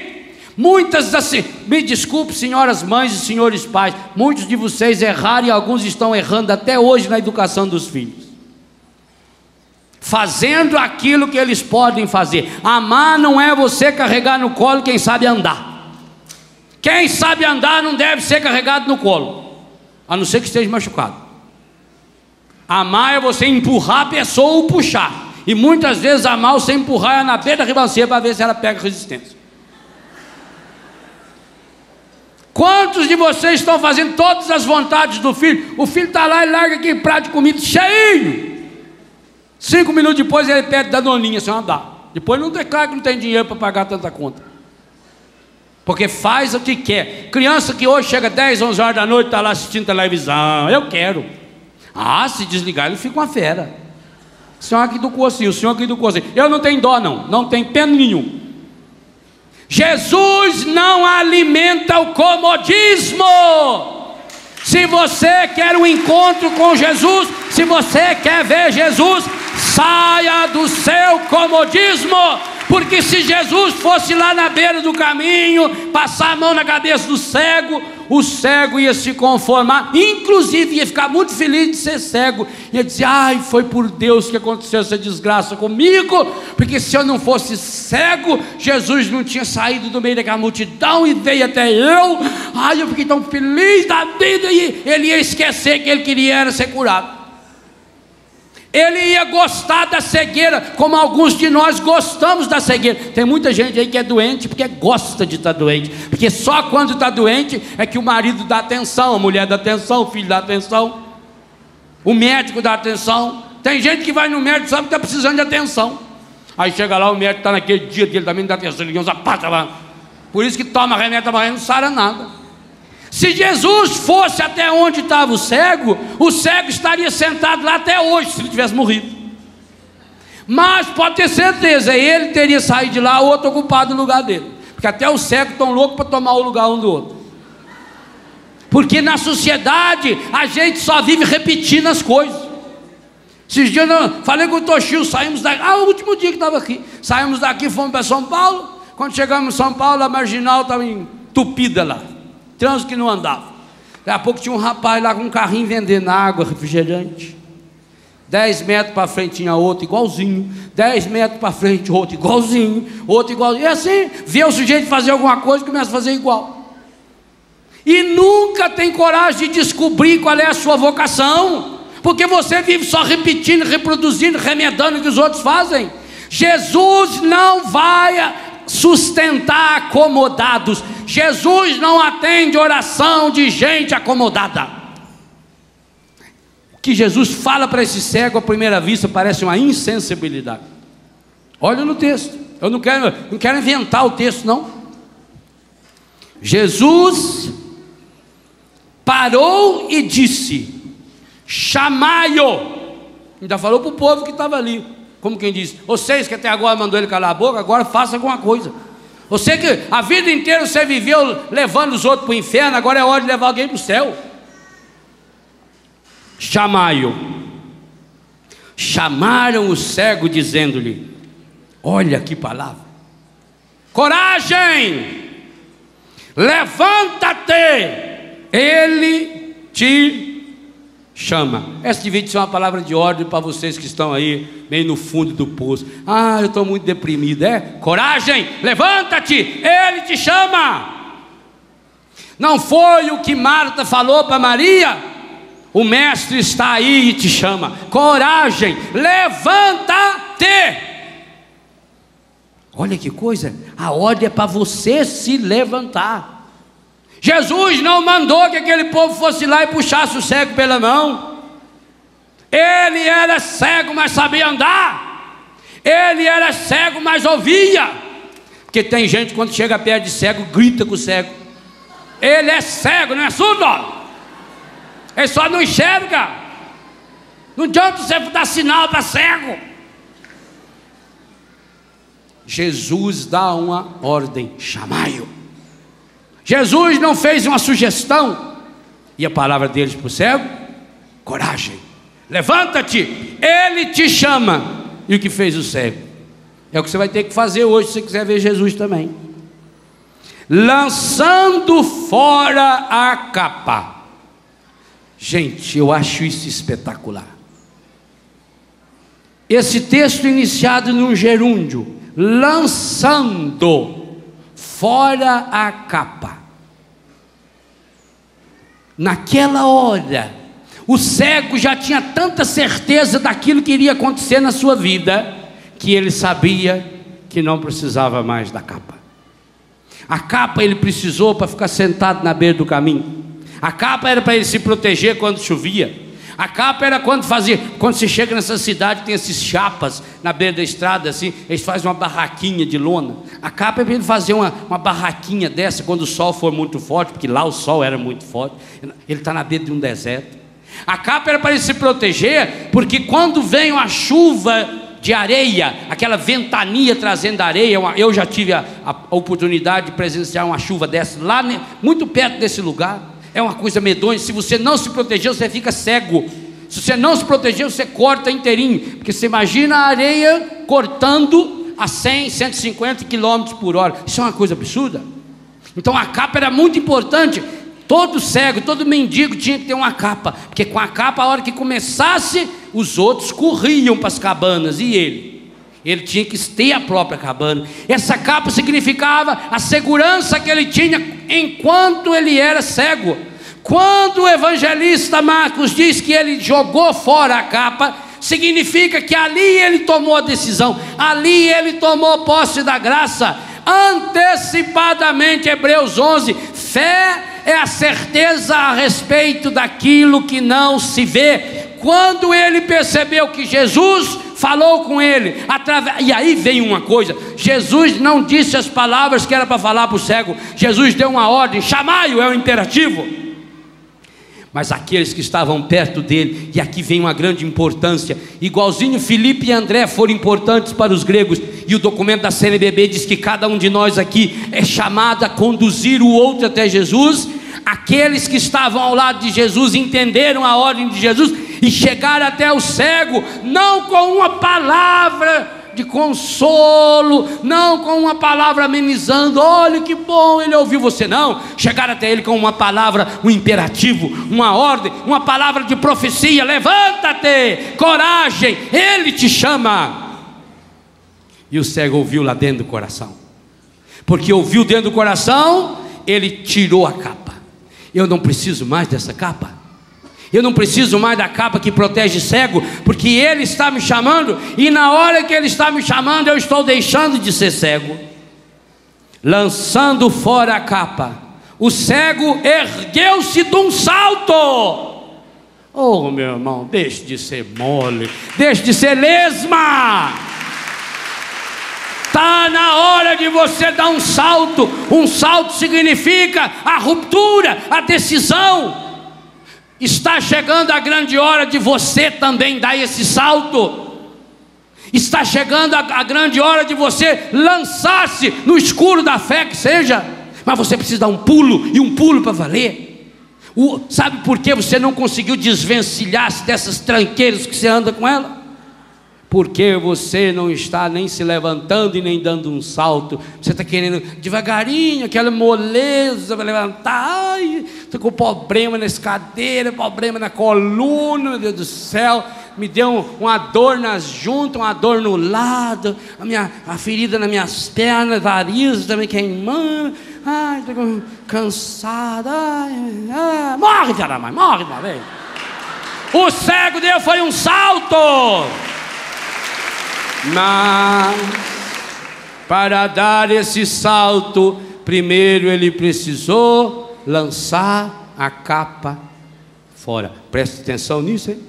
Muitas assim, me desculpe, senhoras mães e senhores pais, muitos de vocês erraram e alguns estão errando até hoje na educação dos filhos, fazendo aquilo que eles podem fazer. Amar não é você carregar no colo quem sabe andar. Quem sabe andar não deve ser carregado no colo, a não ser que esteja machucado. Amar é você empurrar a pessoa ou puxar. E muitas vezes amar, você empurrar ela na beira da ribanceira para ver se ela pega resistência. Quantos de vocês estão fazendo todas as vontades do filho? O filho está lá e larga aquele prato de comida cheio. 5 minutos depois ele pede danoninha, assim, dá. Depois não declara que não tem dinheiro para pagar tanta conta, porque faz o que quer. Criança que hoje chega 10, 11 horas da noite, está lá assistindo televisão. Eu quero. Se desligar ele fica uma fera. O senhor aqui do cursinho, o senhor aqui do cursinho. Eu não tenho dó não, não tenho pena nenhum. Jesus não alimenta o comodismo. Se você quer um encontro com Jesus, se você quer ver Jesus, saia do seu comodismo. Porque se Jesus fosse lá na beira do caminho, passar a mão na cabeça do cego, o cego ia se conformar, inclusive ia ficar muito feliz de ser cego, ia dizer: ai, foi por Deus que aconteceu essa desgraça comigo, porque se eu não fosse cego, Jesus não tinha saído do meio daquela multidão e veio até eu. Ai, eu fiquei tão feliz da vida. E ele ia esquecer que ele queria era ser curado. Ele ia gostar da cegueira, como alguns de nós gostamos da cegueira. Tem muita gente aí que é doente porque gosta de estar doente, porque só quando está doente é que o marido dá atenção, a mulher dá atenção, o filho dá atenção, o médico dá atenção. Tem gente que vai no médico sabe que está precisando de atenção, aí chega lá, o médico está naquele dia dele também não dá atenção, ninguém usa pata lá. Por isso que toma remédio, não sara nada. Se Jesus fosse até onde estava o cego estaria sentado lá até hoje, se ele tivesse morrido. Mas pode ter certeza, ele teria saído de lá, outro ocupado no lugar dele, porque até os cegos estão loucos para tomar o lugar um do outro. Porque na sociedade a gente só vive repetindo as coisas. Esses dias eu falei com o Toshio, saímos daqui, o último dia que estava aqui, saímos daqui, fomos para São Paulo. Quando chegamos em São Paulo, a marginal estava entupida lá, trânsito que não andava. Daqui a pouco tinha um rapaz lá com um carrinho vendendo água, refrigerante. 10 metros para frente tinha outro igualzinho, 10 metros para frente outro igualzinho, outro igualzinho. E assim, vê o sujeito fazer alguma coisa e começa a fazer igual. E nunca tem coragem de descobrir qual é a sua vocação. Porque você vive só repetindo, reproduzindo, remedando o que os outros fazem. Jesus não vai sustentar acomodados. Jesus não atende oração de gente acomodada. O que Jesus fala para esse cego à primeira vista parece uma insensibilidade. Olha no texto. Eu não quero inventar o texto, não. Jesus parou e disse: chamai-o. Ainda falou para o povo que estava ali, como quem diz: vocês que até agora mandou ele calar a boca, agora faça alguma coisa. Você que a vida inteira você viveu levando os outros para o inferno, agora é hora de levar alguém para o céu. Chamai-o. Chamaram o cego dizendo-lhe: olha que palavra, coragem, levanta-te, ele te chama. Essa devia ser uma palavra de ordem para vocês que estão aí, meio no fundo do poço. Ah, eu estou muito deprimido. Coragem, levanta-te, ele te chama. Não foi o que Marta falou para Maria? O mestre está aí e te chama. Coragem, levanta-te. Olha que coisa, a ordem é para você se levantar. Jesus não mandou que aquele povo fosse lá e puxasse o cego pela mão. Ele era cego, mas sabia andar. Ele era cego, mas ouvia. Porque tem gente quando chega perto de cego, grita com o cego. Ele é cego, não é surdo. Ele só não enxerga. Não adianta você dar sinal para cego. Jesus dá uma ordem: chamai-o. Jesus não fez uma sugestão. E a palavra deles para o cego: coragem, levanta-te, ele te chama. E o que fez o cego? É o que você vai ter que fazer hoje, se você quiser ver Jesus também. Lançando fora a capa. Gente, eu acho isso espetacular. Esse texto iniciado num gerúndio: lançando fora a capa. Naquela hora, o cego já tinha tanta certeza daquilo que iria acontecer na sua vida, que ele sabia que não precisava mais da capa. A capa ele precisou para ficar sentado na beira do caminho. A capa era para ele se proteger quando chovia. A capa era quando você chega nessa cidade, tem esses chapas na beira da estrada, assim, eles fazem uma barraquinha de lona. A capa é para ele fazer uma barraquinha dessa quando o sol for muito forte, porque lá o sol era muito forte. Ele está na beira de um deserto. A capa era para ele se proteger, porque quando vem uma chuva de areia, aquela ventania trazendo areia, eu já tive a oportunidade de presenciar uma chuva dessa lá, muito perto desse lugar. É uma coisa medonha. Se você não se proteger, você fica cego. Se você não se proteger, você corta inteirinho. Porque você imagina a areia cortando a 100, 150 km por hora. Isso é uma coisa absurda. Então a capa era muito importante. Todo cego, todo mendigo tinha que ter uma capa. Porque com a capa, a hora que começasse, os outros corriam para as cabanas. E ele tinha que ter a própria cabana. Essa capa significava a segurança que ele tinha enquanto ele era cego. Quando o evangelista Marcos diz que ele jogou fora a capa, significa que ali ele tomou a decisão, ali ele tomou posse da graça, antecipadamente. Hebreus 11, fé é a certeza a respeito daquilo que não se vê. Quando ele percebeu que Jesus falou com ele, e aí vem uma coisa: Jesus não disse as palavras que era para falar para o cego, Jesus deu uma ordem: chamai-o, é um imperativo. Mas aqueles que estavam perto dele, e aqui vem uma grande importância, igualzinho Filipe e André foram importantes para os gregos, e o documento da CNBB diz que cada um de nós aqui é chamado a conduzir o outro até Jesus. Aqueles que estavam ao lado de Jesus entenderam a ordem de Jesus e chegaram até o cego, não com uma palavra de consolo, não com uma palavra amenizando: olha que bom, ele ouviu você. Não, chegaram até ele com uma palavra, um imperativo, uma ordem, uma palavra de profecia: levanta-te, coragem, ele te chama. E o cego ouviu lá dentro do coração. Porque ouviu dentro do coração, ele tirou a capa. Eu não preciso mais dessa capa. Eu não preciso mais da capa que protege cego, porque Ele está me chamando, e na hora que Ele está me chamando, eu estou deixando de ser cego. Lançando fora a capa, o cego ergueu-se de um salto. Oh, meu irmão, deixe de ser mole, deixe de ser lesma. Está na hora de você dar um salto. Um salto significa a ruptura, a decisão. Está chegando a grande hora de você também dar esse salto. Está chegando a grande hora de você lançar-se no escuro da fé que seja. Mas você precisa dar um pulo, e um pulo para valer. Sabe por que você não conseguiu desvencilhar-se dessas tranqueiras que você anda com ela? Porque você não está nem se levantando e nem dando um salto. Você está querendo devagarinho, aquela moleza para levantar. Ai, estou com problema na escadeira, problema na coluna, meu Deus do céu. Me deu uma dor nas juntas, uma dor no lado, a ferida nas minhas pernas, varizes também queimando. Ai, estou cansado. Ai. Morre, filha da mãe, morre de uma vez. O cego deu foi um salto. Mas para dar esse salto, primeiro ele precisou lançar a capa fora. Preste atenção nisso, hein?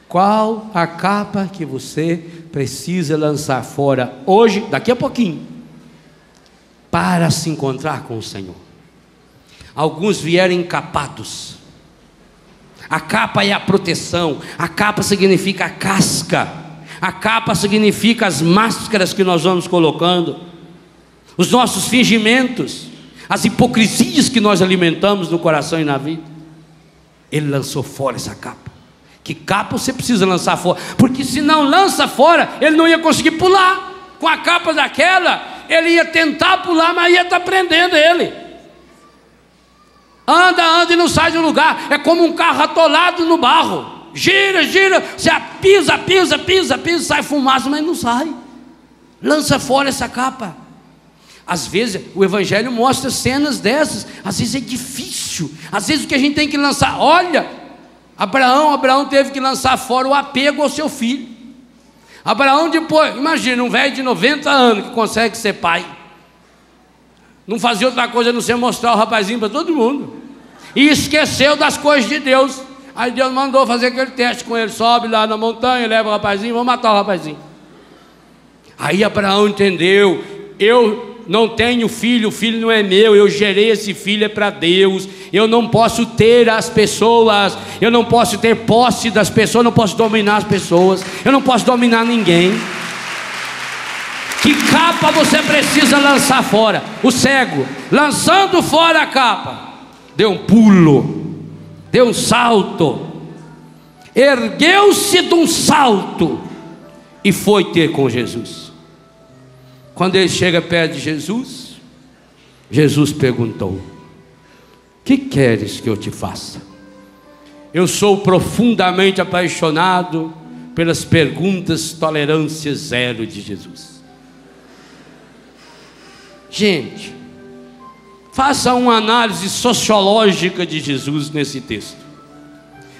Qual a capa que você precisa lançar fora hoje, daqui a pouquinho, para se encontrar com o Senhor? Alguns vieram encapados. A capa é a proteção, a capa significa a casca. A capa significa as máscaras que nós vamos colocando, os nossos fingimentos, as hipocrisias que nós alimentamos no coração e na vida. Ele lançou fora essa capa. Que capa você precisa lançar fora? Porque se não lança fora, ele não ia conseguir pular. Com a capa daquela, ele ia tentar pular, mas ia estar prendendo ele. Anda e não sai do lugar. É como um carro atolado no barro. Gira, você pisa, sai fumaça, mas não sai. Lança fora essa capa. Às vezes o Evangelho mostra cenas dessas. Às vezes é difícil. Às vezes o que a gente tem que lançar, olha, Abraão teve que lançar fora o apego ao seu filho. Abraão depois, imagina, um velho de 90 anos que consegue ser pai, não fazia outra coisa a não ser mostrar o rapazinho para todo mundo, e esqueceu das coisas de Deus. Aí Deus mandou fazer aquele teste com ele. Sobe lá na montanha, leva o rapazinho, vamos matar o rapazinho. Aí Abraão entendeu: eu não tenho filho, o filho não é meu, eu gerei esse filho, é para Deus. Eu não posso ter as pessoas, eu não posso ter posse das pessoas, eu não posso dominar as pessoas, eu não posso dominar ninguém. Que capa você precisa lançar fora? O cego, lançando fora a capa, deu um pulo, deu um salto, ergueu-se de um salto e foi ter com Jesus. Quando ele chega perto de Jesus, Jesus perguntou: que queres que eu te faça? Eu sou profundamente apaixonado pelas perguntas tolerância zero de Jesus. Gente, faça uma análise sociológica de Jesus nesse texto.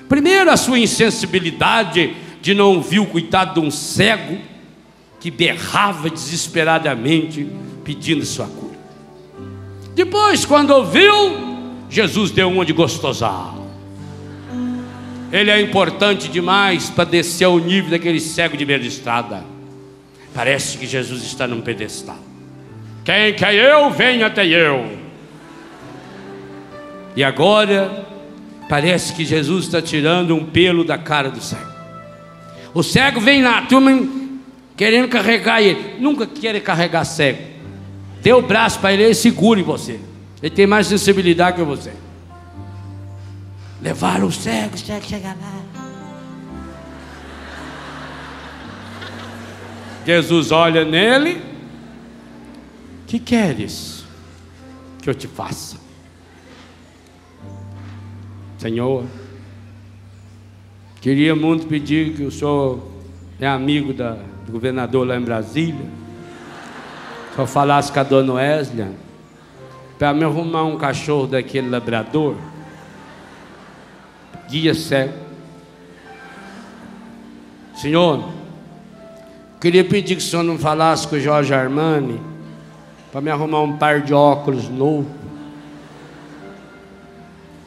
Primeiro, a sua insensibilidade de não ouvir o coitado de um cego que berrava desesperadamente pedindo sua cura. Depois, quando ouviu, Jesus deu uma de gostosal. Ele é importante demais para descer ao nível daquele cego de beira de estrada. Parece que Jesus está num pedestal. Quem quer eu, venha até eu. E agora parece que Jesus está tirando um pelo da cara do cego. O cego vem na turma querendo carregar ele. Nunca quer carregar cego. Dê o braço para ele, ele segura em você. Ele tem mais sensibilidade que você. Levaram o cego chega lá. Jesus olha nele: que queres que eu te faça? Senhor, queria muito pedir que o senhor é amigo do governador lá em Brasília. O senhor falasse com a dona Wesley para me arrumar um cachorro daquele labrador. guia cego. Senhor, queria pedir que o senhor não falasse com o Jorge Armani para me arrumar um par de óculos novo.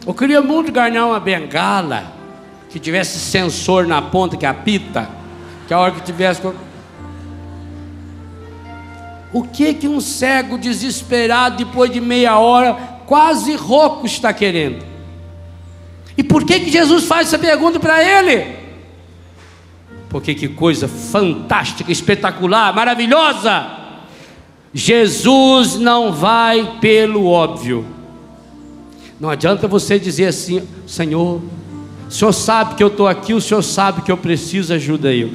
Eu queria muito ganhar uma bengala que tivesse sensor na ponta que apita, que a hora que tivesse... O que um cego desesperado, depois de meia hora, quase rouco, está querendo? E por que Jesus faz essa pergunta para ele? Porque que coisa fantástica, espetacular, maravilhosa! Jesus não vai pelo óbvio. Não adianta você dizer assim: Senhor, o Senhor sabe que eu estou aqui, o Senhor sabe que eu preciso, ajuda eu.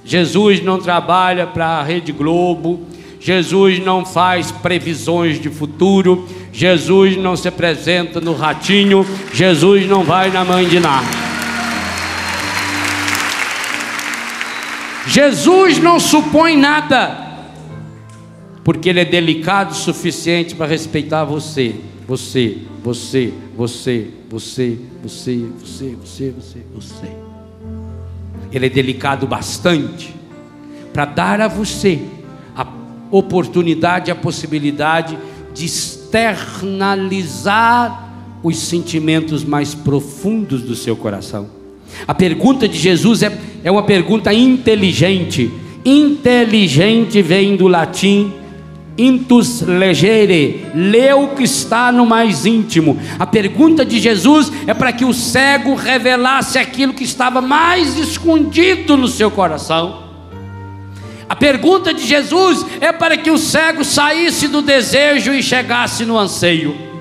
Jesus não trabalha para a Rede Globo, Jesus não faz previsões de futuro, Jesus não se apresenta no Ratinho, Jesus não vai na Mãe de Ná. Jesus não supõe nada, porque Ele é delicado o suficiente para respeitar você. Ele é delicado bastante para dar a você a oportunidade, a possibilidade de externalizar os sentimentos mais profundos do seu coração. A pergunta de Jesus é uma pergunta inteligente. Inteligente vem do latim intus legere, lê o que está no mais íntimo. A pergunta de Jesus é para que o cego revelasse aquilo que estava mais escondido no seu coração. A pergunta de Jesus é para que o cego saísse do desejo e chegasse no anseio.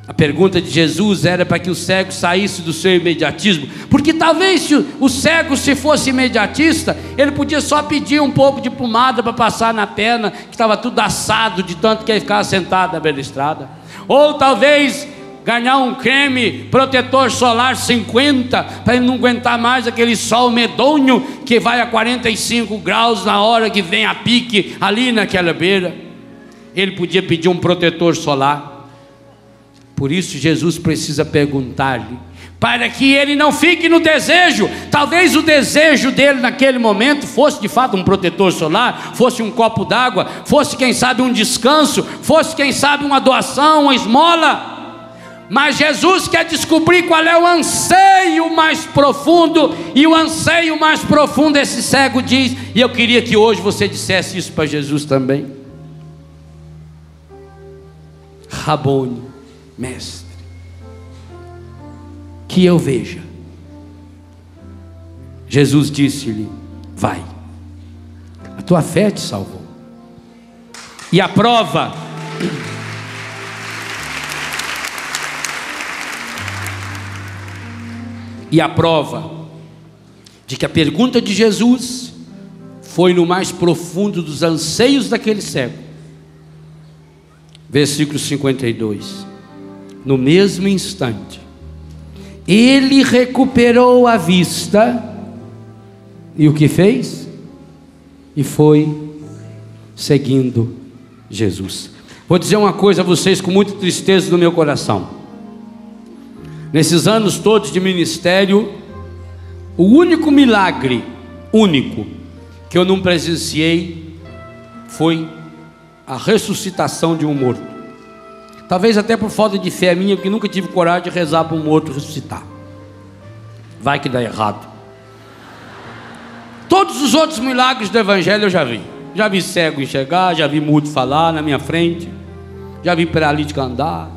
A pergunta de Jesus era para que o cego saísse do seu imediatismo, porque talvez se o cego, se fosse imediatista, ele podia só pedir um pouco de pomada para passar na perna, que estava tudo assado de tanto que ele ficava sentado na beira estrada. Ou talvez ganhar um creme protetor solar 50, para ele não aguentar mais aquele sol medonho que vai a 45 graus na hora que vem a pique ali naquela beira. Ele podia pedir um protetor solar. Por isso Jesus precisa perguntar-lhe, para que ele não fique no desejo. Talvez o desejo dele naquele momento fosse de fato um protetor solar, fosse um copo d'água, fosse quem sabe um descanso, fosse quem sabe uma doação, uma esmola. Mas Jesus quer descobrir qual é o anseio mais profundo, e o anseio mais profundo esse cego diz, e eu queria que hoje você dissesse isso para Jesus também: Rabone, mestre, que eu veja. Jesus disse-lhe: vai, a tua fé te salvou. E a prova de que a pergunta de Jesus foi no mais profundo dos anseios daquele cego. Versículo 52. No mesmo instante, ele recuperou a vista, e o que fez? E foi seguindo Jesus. Vou dizer uma coisa a vocês com muita tristeza no meu coração. Nesses anos todos de ministério, o único milagre, que eu não presenciei foi a ressuscitação de um morto. Talvez até por falta de fé minha, porque nunca tive coragem de rezar para um morto ressuscitar. Vai que dá errado. Todos os outros milagres do Evangelho eu já vi. Já vi cego enxergar, já vi mudo falar na minha frente, já vi paralítico andar,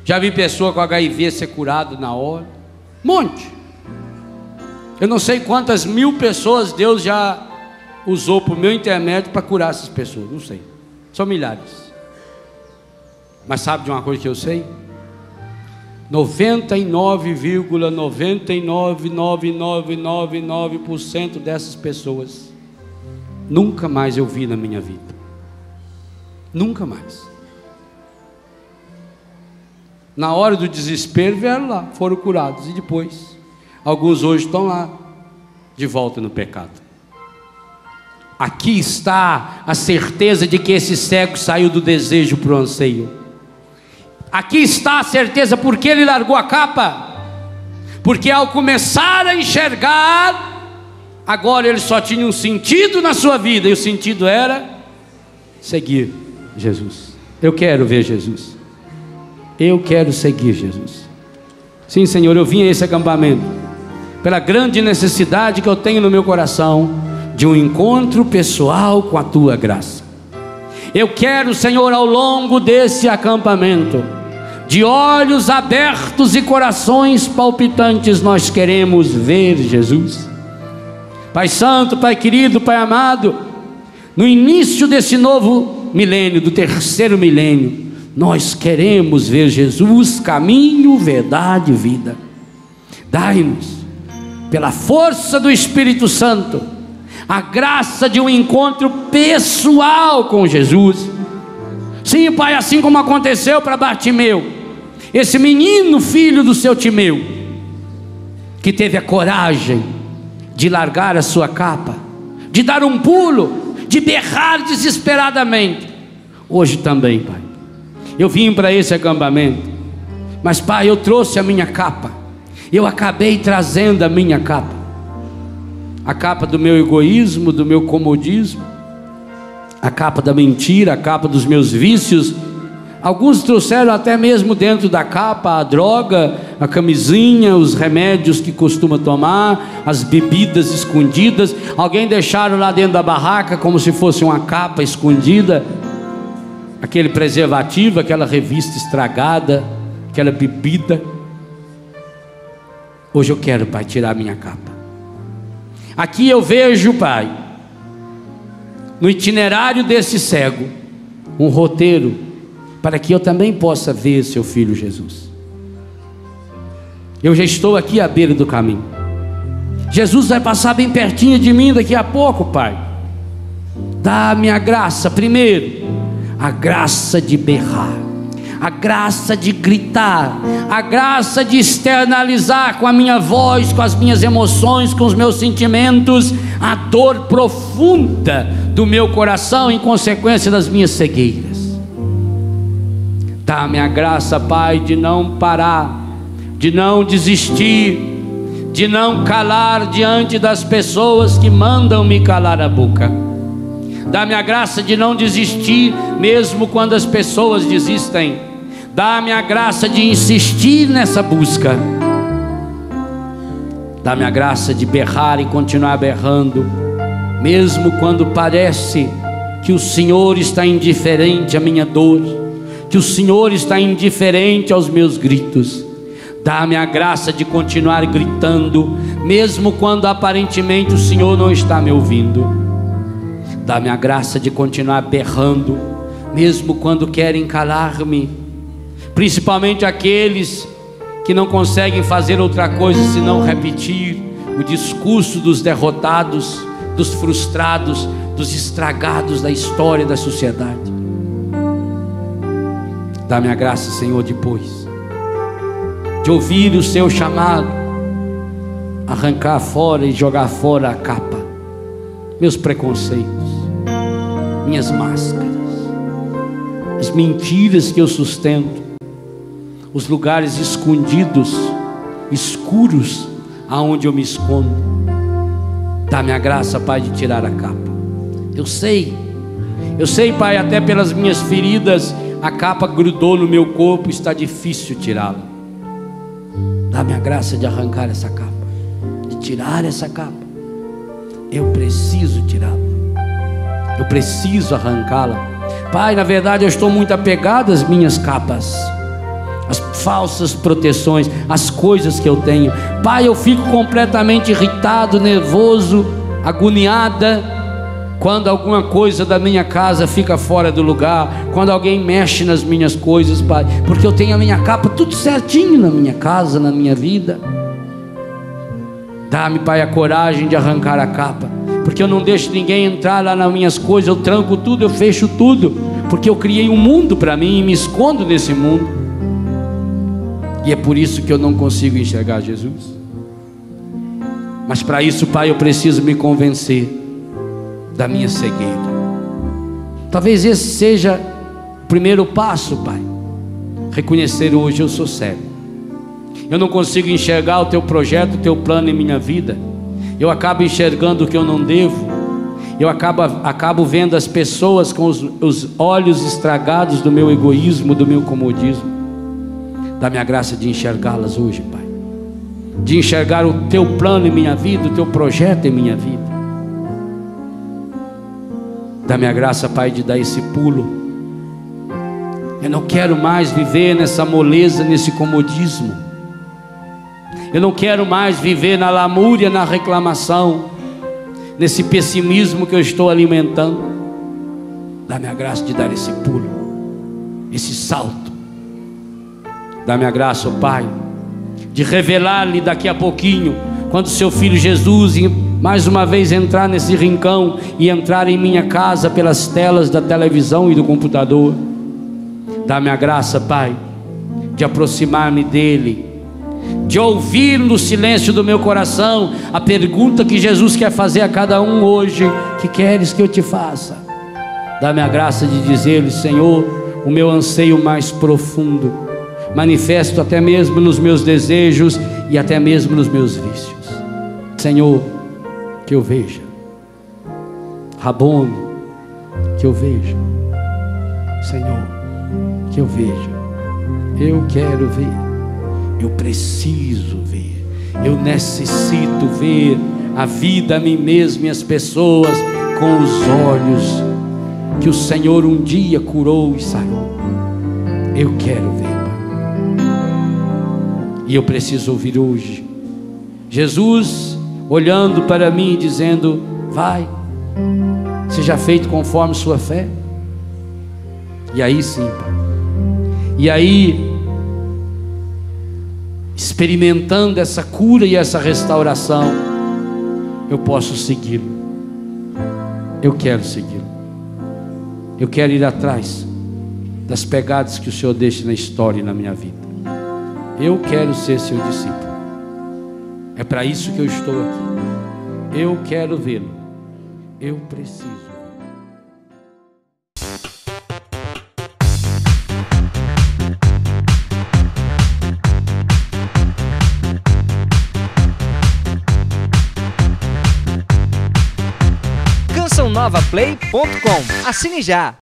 já vi pessoa com HIV ser curado na hora. Monte. Eu não sei quantas mil pessoas Deus já usou por meu intermédio para curar essas pessoas. Não sei. São milhares. Mas sabe de uma coisa que eu sei? 99,99999% dessas pessoas nunca mais eu vi na minha vida. Nunca mais. Na hora do desespero vieram lá, foram curados, e depois alguns hoje estão lá de volta no pecado. Aqui está a certeza de que esse cego saiu do desejo para o anseio. Aqui está a certeza porque ele largou a capa. Porque ao começar a enxergar, agora ele só tinha um sentido na sua vida, e o sentido era seguir Jesus. Eu quero ver Jesus. Eu quero seguir Jesus. Sim, Senhor, eu vim a esse acampamento pela grande necessidade que eu tenho no meu coração de um encontro pessoal com a Tua graça. Eu quero, Senhor, ao longo desse acampamento, de olhos abertos e corações palpitantes, nós queremos ver Jesus. Pai Santo, Pai querido, Pai amado, no início desse novo milênio, do terceiro milênio, nós queremos ver Jesus, caminho, verdade e vida. Dai-nos, pela força do Espírito Santo, a graça de um encontro pessoal com Jesus. Sim, Pai, assim como aconteceu para Bartimeu, esse menino filho do seu Timeu, que teve a coragem de largar a sua capa, de dar um pulo, de berrar desesperadamente. Hoje também, Pai, eu vim para esse acampamento, mas, Pai, eu trouxe a minha capa, eu acabei trazendo a minha capa, a capa do meu egoísmo, do meu comodismo, a capa da mentira, a capa dos meus vícios. Alguns trouxeram até mesmo dentro da capa a droga, a camisinha, os remédios que costuma tomar, as bebidas escondidas. Alguém deixaram lá dentro da barraca como se fosse uma capa escondida, aquele preservativo, aquela revista estragada, aquela bebida. Hoje eu quero, Pai, tirar a minha capa. Aqui eu vejo, Pai, no itinerário desse cego, um roteiro para que eu também possa ver seu filho Jesus. Eu já estou aqui à beira do caminho. Jesus vai passar bem pertinho de mim daqui a pouco, Pai. Dá-me a graça, primeiro, a graça de berrar, a graça de gritar, a graça de externalizar com a minha voz, com as minhas emoções, com os meus sentimentos, a dor profunda do meu coração em consequência das minhas cegueiras. Dá-me a graça, Pai, de não parar, de não desistir, de não calar diante das pessoas que mandam me calar a boca. Dá-me a graça de não desistir, mesmo quando as pessoas desistem. Dá-me a graça de insistir nessa busca. Dá-me a graça de berrar e continuar berrando, mesmo quando parece que o Senhor está indiferente à minha dor, que o Senhor está indiferente aos meus gritos. Dá-me a graça de continuar gritando, mesmo quando aparentemente o Senhor não está me ouvindo. Dá-me a graça de continuar berrando, mesmo quando querem calar-me, principalmente aqueles que não conseguem fazer outra coisa senão repetir o discurso dos derrotados, dos frustrados, dos estragados da história da sociedade. Dá-me a graça, Senhor, depois de ouvir o seu chamado, arrancar fora e jogar fora a capa, meus preconceitos, minhas máscaras, as mentiras que eu sustento, os lugares escondidos, escuros, aonde eu me escondo. Dá-me a graça, Pai, de tirar a capa. Eu sei, Pai, até pelas minhas feridas, a capa grudou no meu corpo, está difícil tirá-la. Dá-me a graça de arrancar essa capa, de tirar essa capa. Eu preciso tirá-la, eu preciso arrancá-la. Pai, na verdade eu estou muito apegado às minhas capas, as falsas proteções, as coisas que eu tenho. Pai, eu fico completamente irritado, nervoso, agoniada quando alguma coisa da minha casa fica fora do lugar, quando alguém mexe nas minhas coisas, Pai, porque eu tenho a minha capa tudo certinho na minha casa, na minha vida. Dá-me, Pai, a coragem de arrancar a capa, porque eu não deixo ninguém entrar lá nas minhas coisas, eu tranco tudo, eu fecho tudo, porque eu criei um mundo para mim e me escondo nesse mundo. E é por isso que eu não consigo enxergar Jesus. Mas para isso, Pai, eu preciso me convencer da minha cegueira. Talvez esse seja o primeiro passo, Pai. reconhecer hoje: eu sou cego, eu não consigo enxergar o teu projeto, o teu plano em minha vida. Eu acabo enxergando o que eu não devo. Eu acabo vendo as pessoas com os olhos estragados do meu egoísmo, do meu comodismo. Dá-me a graça de enxergá-las hoje, Pai, de enxergar o teu plano em minha vida, o teu projeto em minha vida. Dá-me a graça, Pai, de dar esse pulo. Eu não quero mais viver nessa moleza, nesse comodismo. Eu não quero mais viver na lamúria, na reclamação, nesse pessimismo que eu estou alimentando. Dá-me a graça de dar esse pulo, esse salto. Dá-me a graça, ó Pai, de revelar-lhe daqui a pouquinho, quando seu Filho Jesus mais uma vez entrar nesse rincão e entrar em minha casa pelas telas da televisão e do computador. Dá-me a graça, Pai, de aproximar-me dele, de ouvir no silêncio do meu coração a pergunta que Jesus quer fazer a cada um hoje: que queres que eu te faça? Dá-me a graça de dizer-lhe: Senhor, o meu anseio mais profundo, manifesto até mesmo nos meus desejos e até mesmo nos meus vícios. Senhor, que eu veja. Rabone, que eu veja. Senhor, que eu veja. Eu quero ver. Eu preciso ver. Eu necessito ver a vida, a mim mesmo e as pessoas com os olhos que o Senhor um dia curou e sarou. Eu quero ver, Pai. E eu preciso ouvir hoje Jesus olhando para mim e dizendo: vai, seja feito conforme sua fé. E aí sim, Pai. E aí, experimentando essa cura e essa restauração, eu posso segui-lo. Eu quero segui-lo. Eu quero ir atrás das pegadas que o Senhor deixa na história e na minha vida. Eu quero ser seu discípulo. É para isso que eu estou aqui. Eu quero vê-lo. Eu preciso. CançãoNovaPlay.com. Assine já!